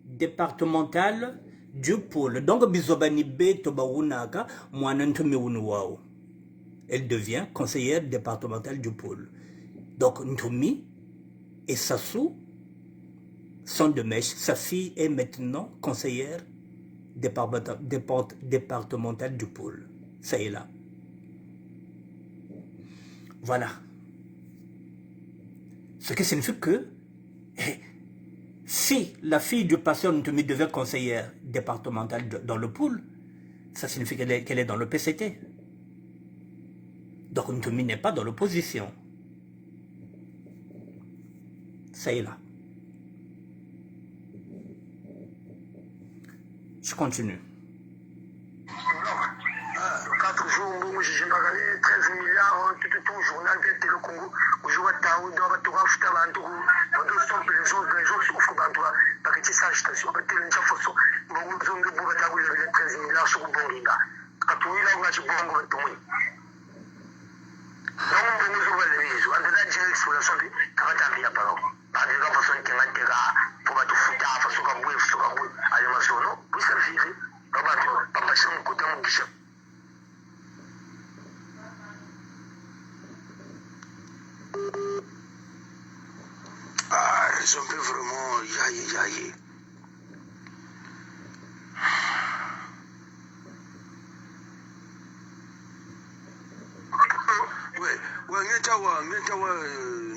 départementale du pôle. Donc, Bizobani B Tobaunaka, Mwana Ntoumi Unuwao. Elle devient conseillère départementale du pôle. Donc, Ntoumi et Sassou sont de mèche. Sa fille est maintenant conseillère départementale du pôle. Ça y est là. Voilà. Ce qui signifie que si la fille du pasteur Ntoumi devient conseillère départementale dans le pôle, ça signifie qu'elle est dans le PCT. Donc Ntoumi n'est pas dans l'opposition. C'est là. Je continue. 4 jours, moi j'ai pagé 13 milliards, tout journal de le Congo. Où je vois Tao, dans la tour, je t'avais un tour. Les gens souffrent dans toi. Parce que tu sais, agitation, parce que tu as une façon. Bon, vous avez de bourre d'avouer les 13 milliards sur le bon gars. Quand tu es là, on a du bon gars, tu es. Donc, on peut nous ouvrir les yeux. On a déjà l'exploration de 40 milliards par an. Par exemple, la façon qui m'a dit, pour tout foutre, la façon qu'on bouille, la façon qu'on bouille, animation, non? Oui, ça le fait. Pas passer mon côté, mon guichet. Ah, ils ont fait vraiment yaye. Ouais,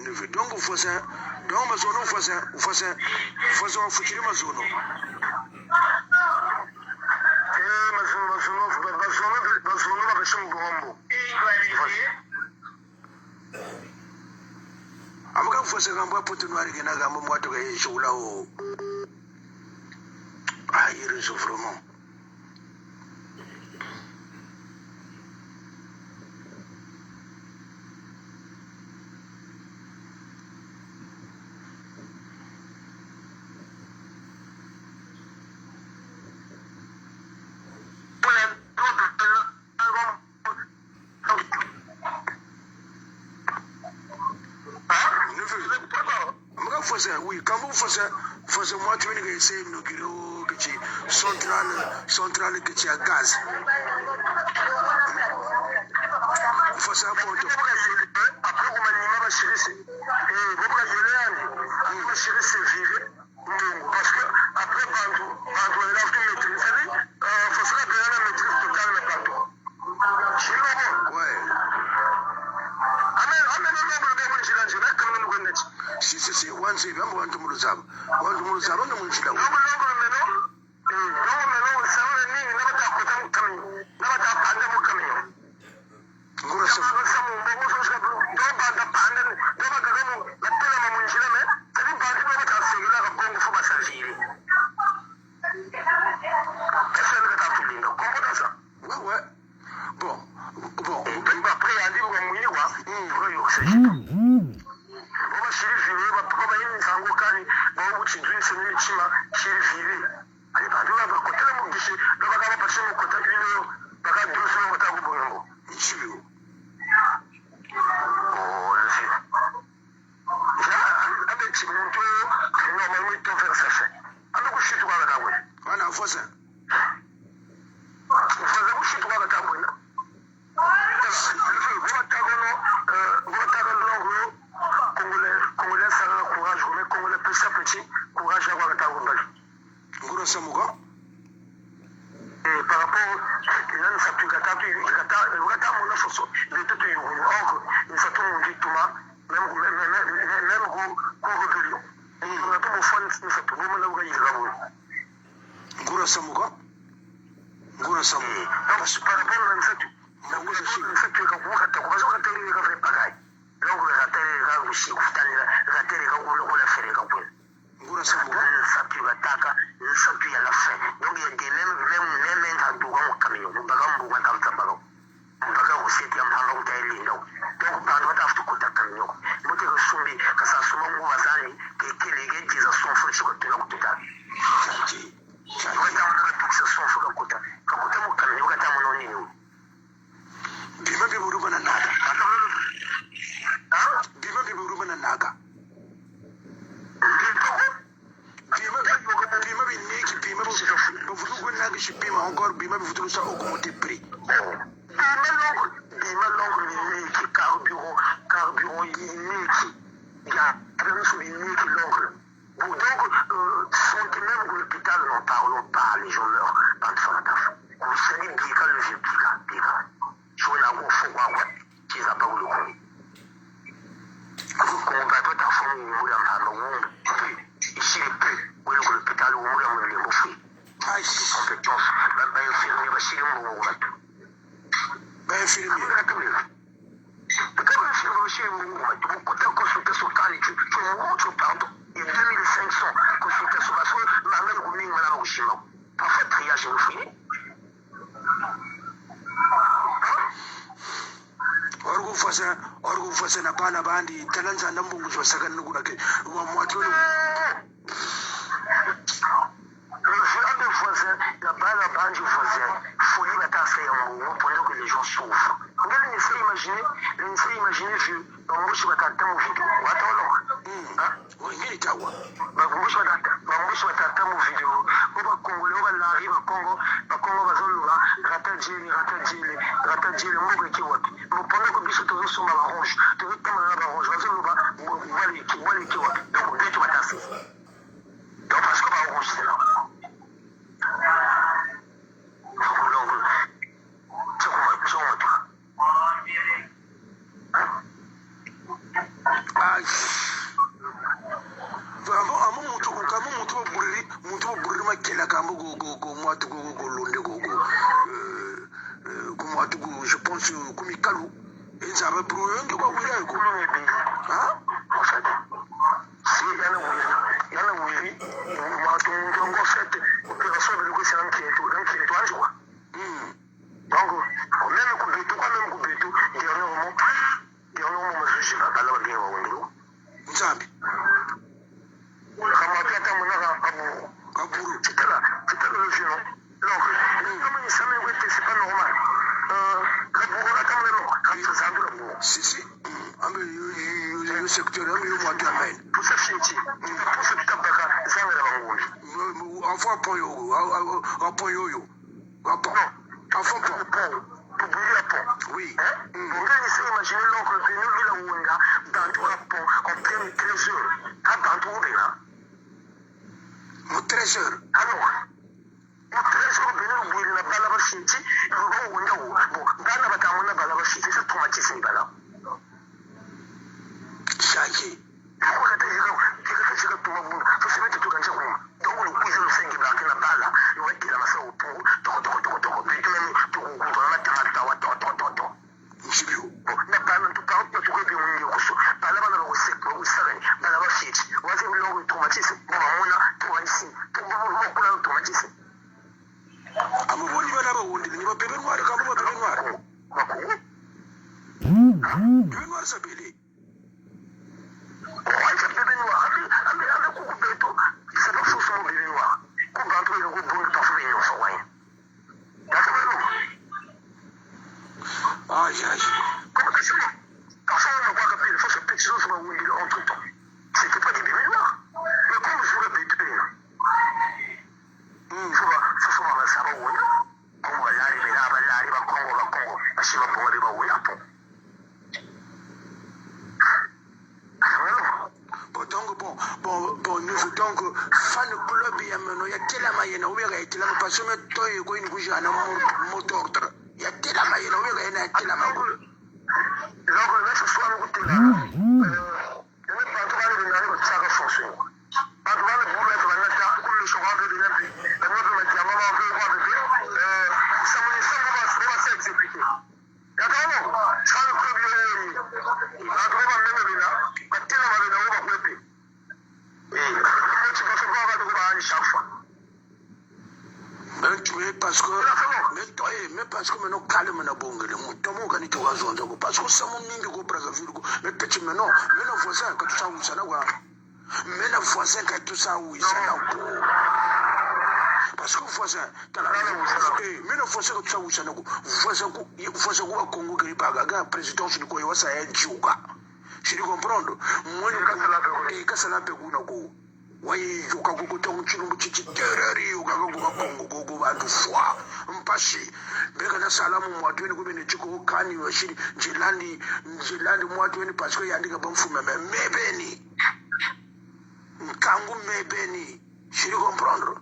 neveu. Donc, faut ça. Donc, ma zone, faut ça, foutre ma zone. Amaka fose kamba potu noir que naga mo moto que je là au ah il réseau vraiment oui, quand vous faites moi tu veux que essayer de nous que tu centrale que tu as gaz. Il faut ça pour tout. Après vous m'animez ma chérie, et vous brasileños, ma chérie c'est vivre. Parce que après partout il a tout maîtriser, faut ça que la maîtrise totale mais partout. Ouais. Si, one save, I'm going to Muluzab. One to Muluzab, and the Munchila. Et 2500 consultations parce que ma mère commune m'a la parfois triage au fini. Orgo fasa na bana bandi talanza nan bungu so sagan nugu nake wa mwato le voisin de voisin la bana bandi voisin folie la tasse ya ngo pendant que les gens souffrent. On va laisser imaginer vieux dans mo shi batata mo vidéo watolo ngeli tawa ba mo shi batata mo vidéo ko ba congolais ba la rive Congo bazoluba rata jili mo ki wapi mo pendant que biso to so ma orange to tama na orange bazoluba wali ki wapi donc bitu batasi donc parce que ba orange c'est là je pense comme Kalou et ça va pour eux de quoi vous avez hein en fait si il y a oui on fait opération de le c'est un qui est toi je vois donc même couper tout dernièrement je suis pas là bien au Wendelo Nzambi kama kata mwana kaburu c'était le vieux donc comme il s'est c'est pas normal si le secteur pour ça c'est pour ce tabaka enfant pour yo enfant pour brûler la pont oui on peut essayer d'imaginer l'oncle que nous vivons la Wenda dans tout la pont en pleine 13 heures dans tout le là mon 13 heures alors mon 13 heures venir brûler la balle à Shinti et on Wenda bon dans la bataille on a balle à Shinti c'est traumatisme là Shaki. Pourquoi tu dis que tu vas faut se mettre tout dans ce coin. Donc on pousse le 5 blanc na bala, il va tirer la masse au pot. Puis tu même tu comprends la tata. Nchibio. Na bala tu parles tu ko bi on yo so. Bala bala ko se ko usare. Bala ba shit. Wazi lo traumatisme. Bon mona traumatisme. Tu vas ko la traumatisme. Amo boni bana ba wondi ni ba bebe noir ka ba bebe noir. Bebe noir sabeli. Comment que c'est bon? Parfois on voit que les forces pétitions sont entre temps. C'était pas des bébés noirs. Mais comme je le bébé, il faut voir ça va où on va l'arriver là, Congo, à Chima pour aller voir où il y a pont. Bon, nous voulons que fan club y a mené, il y a tellement de moyens, il y a tellement de passion, mais toi, il y a une bougie à un moteur. Il y a tellement de moyens, il y a tellement de moyens. Donc, là, ce soir, nous goûtons là. Le patron de l'année, ça va fonctionner. Patron de l'année, ça va être le chocolat de l'année. La note de la diamant, on veut voir bébé. Ça va s'exécuter. D'accord? Ça le club, il va trouver même là. Il y a tellement de moyens, on va couper. Chaque fois. Mais parce que maintenant calme na bongele mutomo kani to wazonza ko parce que samo mingi ko braga virgo mais petit maintenant voisin ka tusa usana wa maintenant voisin ka tusa usana ko parce que voisin tala maintenant voisin ka tusa usana ko voisin ko Congo ke paga ga présidence ni ko yasa ya juga je comprendre moi ni ka sala pe kuna ko wayi yoka kukutonga chilumbu chichitereri yoka Congo gogo bantu fwa mpashi beka na salamu mwatweni kubene chiko kani washiri njilandi mwatweni parce que yandika bamfume mebeni nkangu mebeni je comprendre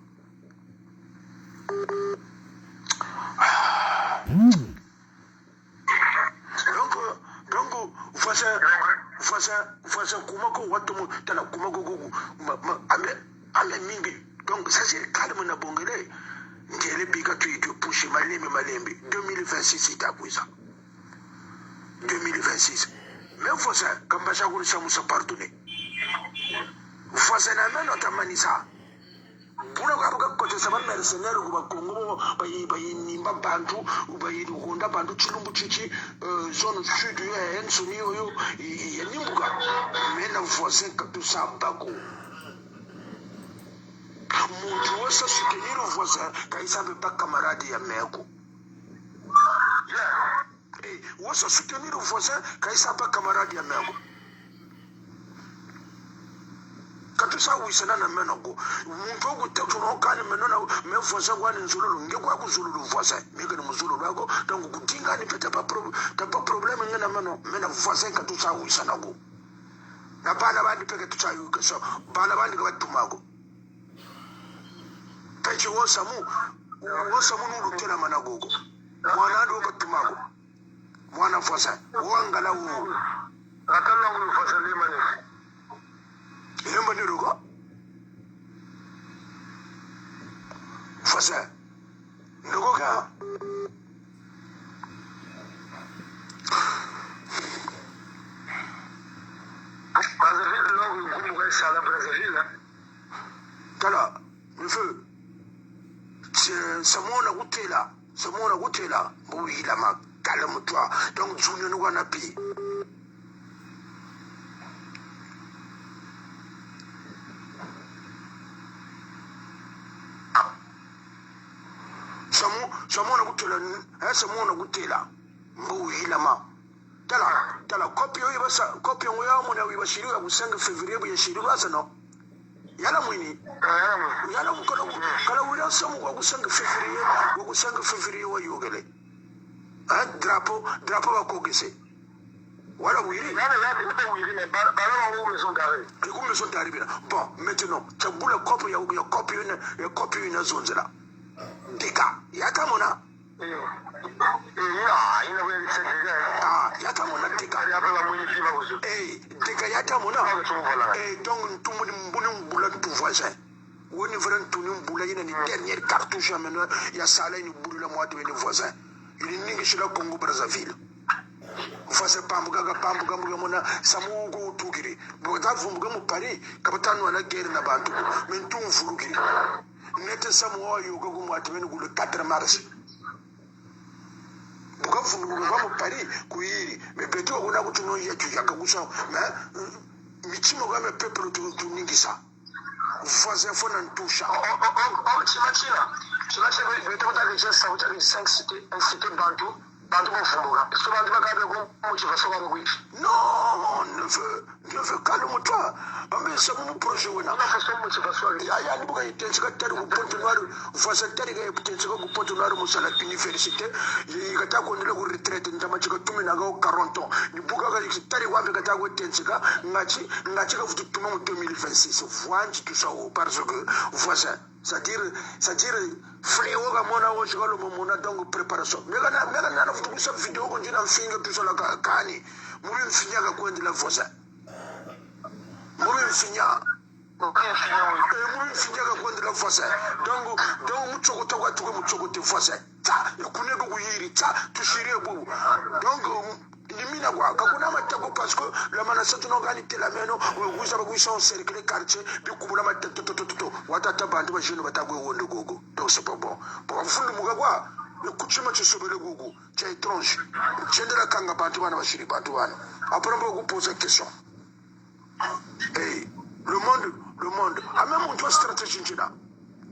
donc voisin kumako watomo tala kumako gogo ame mingi donc ça c'est calme na bongele ngele bika tu push malembe 2026 itakuisa 2026 même voisin kamba shagulu shamusa pardonner voisin na meno tamanisa buna kwa kote sama mercenaire kuba Congo bayi nimba bantu bayi rwanda bantu chilumbu chichi zone sud ya ensoni yo nimbuka mena voisin katusa bako muntu wese soutenir voisin kaisa pas camarade ya meko wese soutenir voisin kaisa pas camarade ya meko katusa wisana na menogo muntu ogutektu no kani menona me voisin kwani nzululu ngekwa kuzululu voisin meke ni mzululu wako donc kutinga ni peta pa problème ngena mena voisin katusa wisana go na bana bandi peke tucha yuke so bana bandi kwa tumago pechi wosamu nulutela managogo mwana ndo kwa tumago mwana voisin wangala wu atala wu voisin limane yemba ni rugo voisin ndugo ka Brazzaville longo kumbuka sala Brazzaville tala mfeu samona gutela buhila makala mutwa donc junior no wana pi samona gutela buhila ma tala copy yo ya mona wiba shiriwa kusanga February ya shiriwa sana yala mwini yala kala wila samu kwa kusanga February wa yogele drapeau wa kogese wala wili maison d'arrêt bon maintenant tabula copie ya copie na zonzela deka yatamona yatamona deka deka yatamona donc ntumuni mbuni mbula tu voisin woni vraiment tuni mbula yina ni dernière cartouche amena ya sala ni mbula moi de voisin ili ningi shila Congo Brazzaville voisin pambuga mona samugo tukiri bota vumbuga mu Paris kapatano na guerre na bantu mentu mfurukiri nete samuo yugo ku moi de le 4 mars bukavumbulwa mu Paris kuyiri mepeto kuna kutuno yetu yakagusa michimo kama peuple tuningisa voisin fona ntusha chimachina beto kutaje sauta ni 5 cité bantu mfumbuka so bantu bakabe ko muchiva soka ko no ne veut calme-toi ambe samu projet wena na façon muchiva soka ya ndibuka itensika tari ku Pointe Noire voisin tari ga itensika ku Pointe Noire musala université yikata ko ndile ku retraite ndama chika 40 ans ndibuka ga tari wambe kata ko itensika ngachi ka futu tuma mu 2026 voanji tout ça parce que voisin c'est-à-dire fléau ga mona wo chikalo mona donc préparation mega na futu kusa vidéo ko njina mfinga tout ça la kani muri mfinya ga kwendela voisin muri mfinya ga kwendela voisin donc muchokota kwa tuko muchokote voisin ta yakunega kuyiri ta tushire bu donc limina kwa kakuna matako parce que la manasa tunogalité la meno vous avez encercler quartier bikubula matatototo watata bantu bashino batakwe wondo gogo donc c'est pas bon pour mfundu mugagwa kuchima chisobele gogo cha étrange chendera kanga bantu bana bashiri bantu bana après on vous pose question le monde a même une stratégie là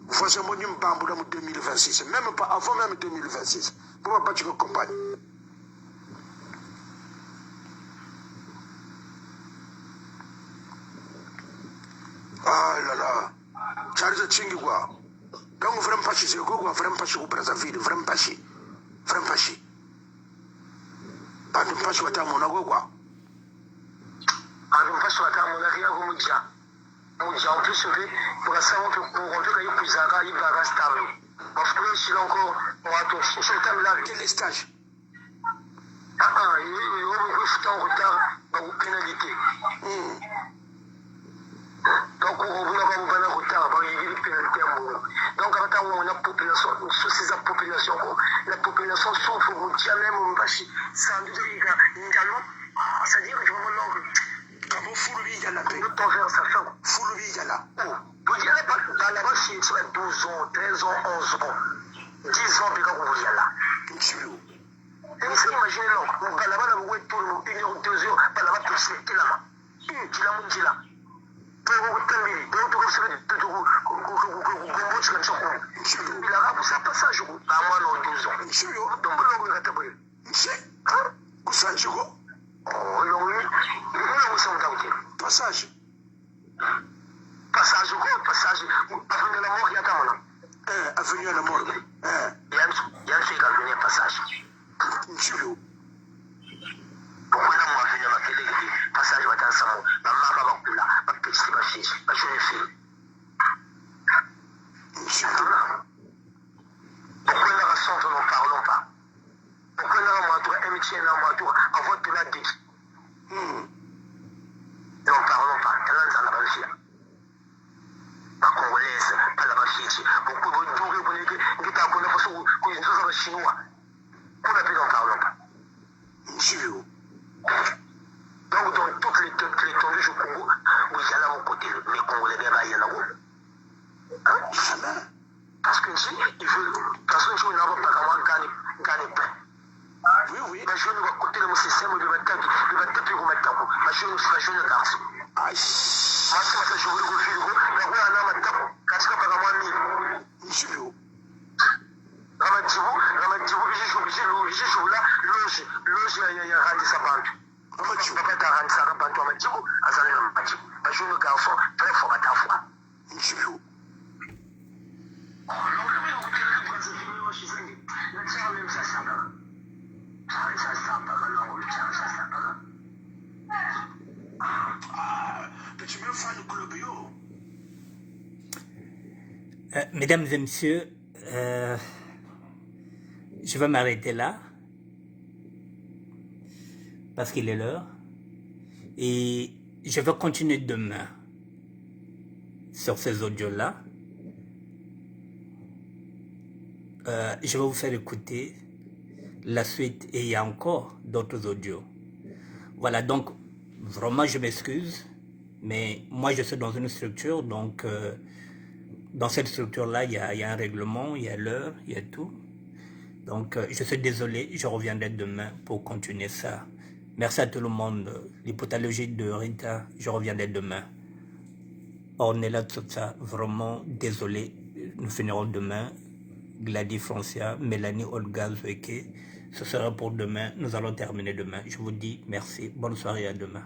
voici mon mbambu dans 2026 même pas avant même 2026 pour pas tu compagne. Ah là là, Charles Chingi quoi. Donc vraiment pas chez eux, quoi, vraiment pas chez vous Brazzaville, vraiment pas chez. Pas de pas chez toi mon ago quoi. Ah non pas chez toi mon rien comme ça. On dit en plus pour ça on peut rencontrer les plus à il va rester. Parce que si encore on va tout sur le là quel stage. Il faut en retard dans pénalité. Donc on voulait avoir un retard dans les pénalités à mon. Donc à temps on a population sous ces populations la population souffre au jamais mon bachi sans dire également C'est-à-dire que je me langue. Comment Fouloubi Yala Nous t'en faire sa femme. Fouloubi Yala. Vous direz pas que dans là-bas, si tu as 12 ans, 13 ans, 11 ans, 10 ans, puis quand vous y allez là. Et c'est imaginez là, vous allez là-bas, vous êtes tout le monde, 1 heure ou 2 heures, par là-bas, tout c'est là-bas. Tu l'as mon là. Pour vous terminer, pour vous faire de tout, il a rappelé ça passage, à moi, non, 12 ans. Donc, vous l'avez rattrapé. Passage. Oh, vous sommes dans Passage. Passage, passage, avenue de la mort, il y a ta main. Avenue à la mort. Il y a un truc à venir passage. Monsieur. Pourquoi là, moi, venir ma télé, passage, va t'ensemble, ma maman va couler, ma petite, ma fille, ma jeune fille. Monsieur. Pourquoi là, raison, nous n'en parlons pas? Pourquoi là, moi, toi, amitié, là, moi, toi, en votre la dit. Nous n'en parlons pas, t'as l'un dans la Belgique. La Congolaise, pas la Belgique. Pourquoi vous tournez, vous n'êtes pas qu'on a pas sur une chose chinois? Pour la paix, nous n'en parlons pas. Monsieur. Donc, dans toutes les tendues du Congo, vous y allez à mon côté, mais Congolais, il y en a où? Parce que si, il veut, parce que je n'ai pas gagné pain. Oui. Mais je ne vais côté de mon système, il va taper pour mettre à coup. Mais je ne suis pas garçon. Aïe. Moi, je voulais vous faire, mais vous, un homme à taper, quand tu n'as pas vraiment mis. Monsieur. Ramadivo, je joue là, loge, il y a rendu sa banque. Je ne peux pas rendre ça à banque, Ramadivo, à Ramadivo. Mais je ne garçon, très fort à ta foi. Monsieur. Mesdames et messieurs, je vais m'arrêter là parce qu'il est l'heure et je vais continuer demain sur ces audios-là. Je vais vous faire écouter la suite et il y a encore d'autres audios. Voilà, donc vraiment je m'excuse, mais moi je suis dans une structure, donc dans cette structure-là, il y a un règlement, il y a l'heure, il y a tout. Donc, je suis désolé, je reviendrai demain pour continuer ça. Merci à tout le monde. L'hypotalogie de Rita, je reviendrai demain. Ornella Tsotsa, vraiment désolé. Nous finirons demain. Gladys Francia, Mélanie Olga Zweke, ce sera pour demain. Nous allons terminer demain. Je vous dis merci. Bonne soirée, à demain.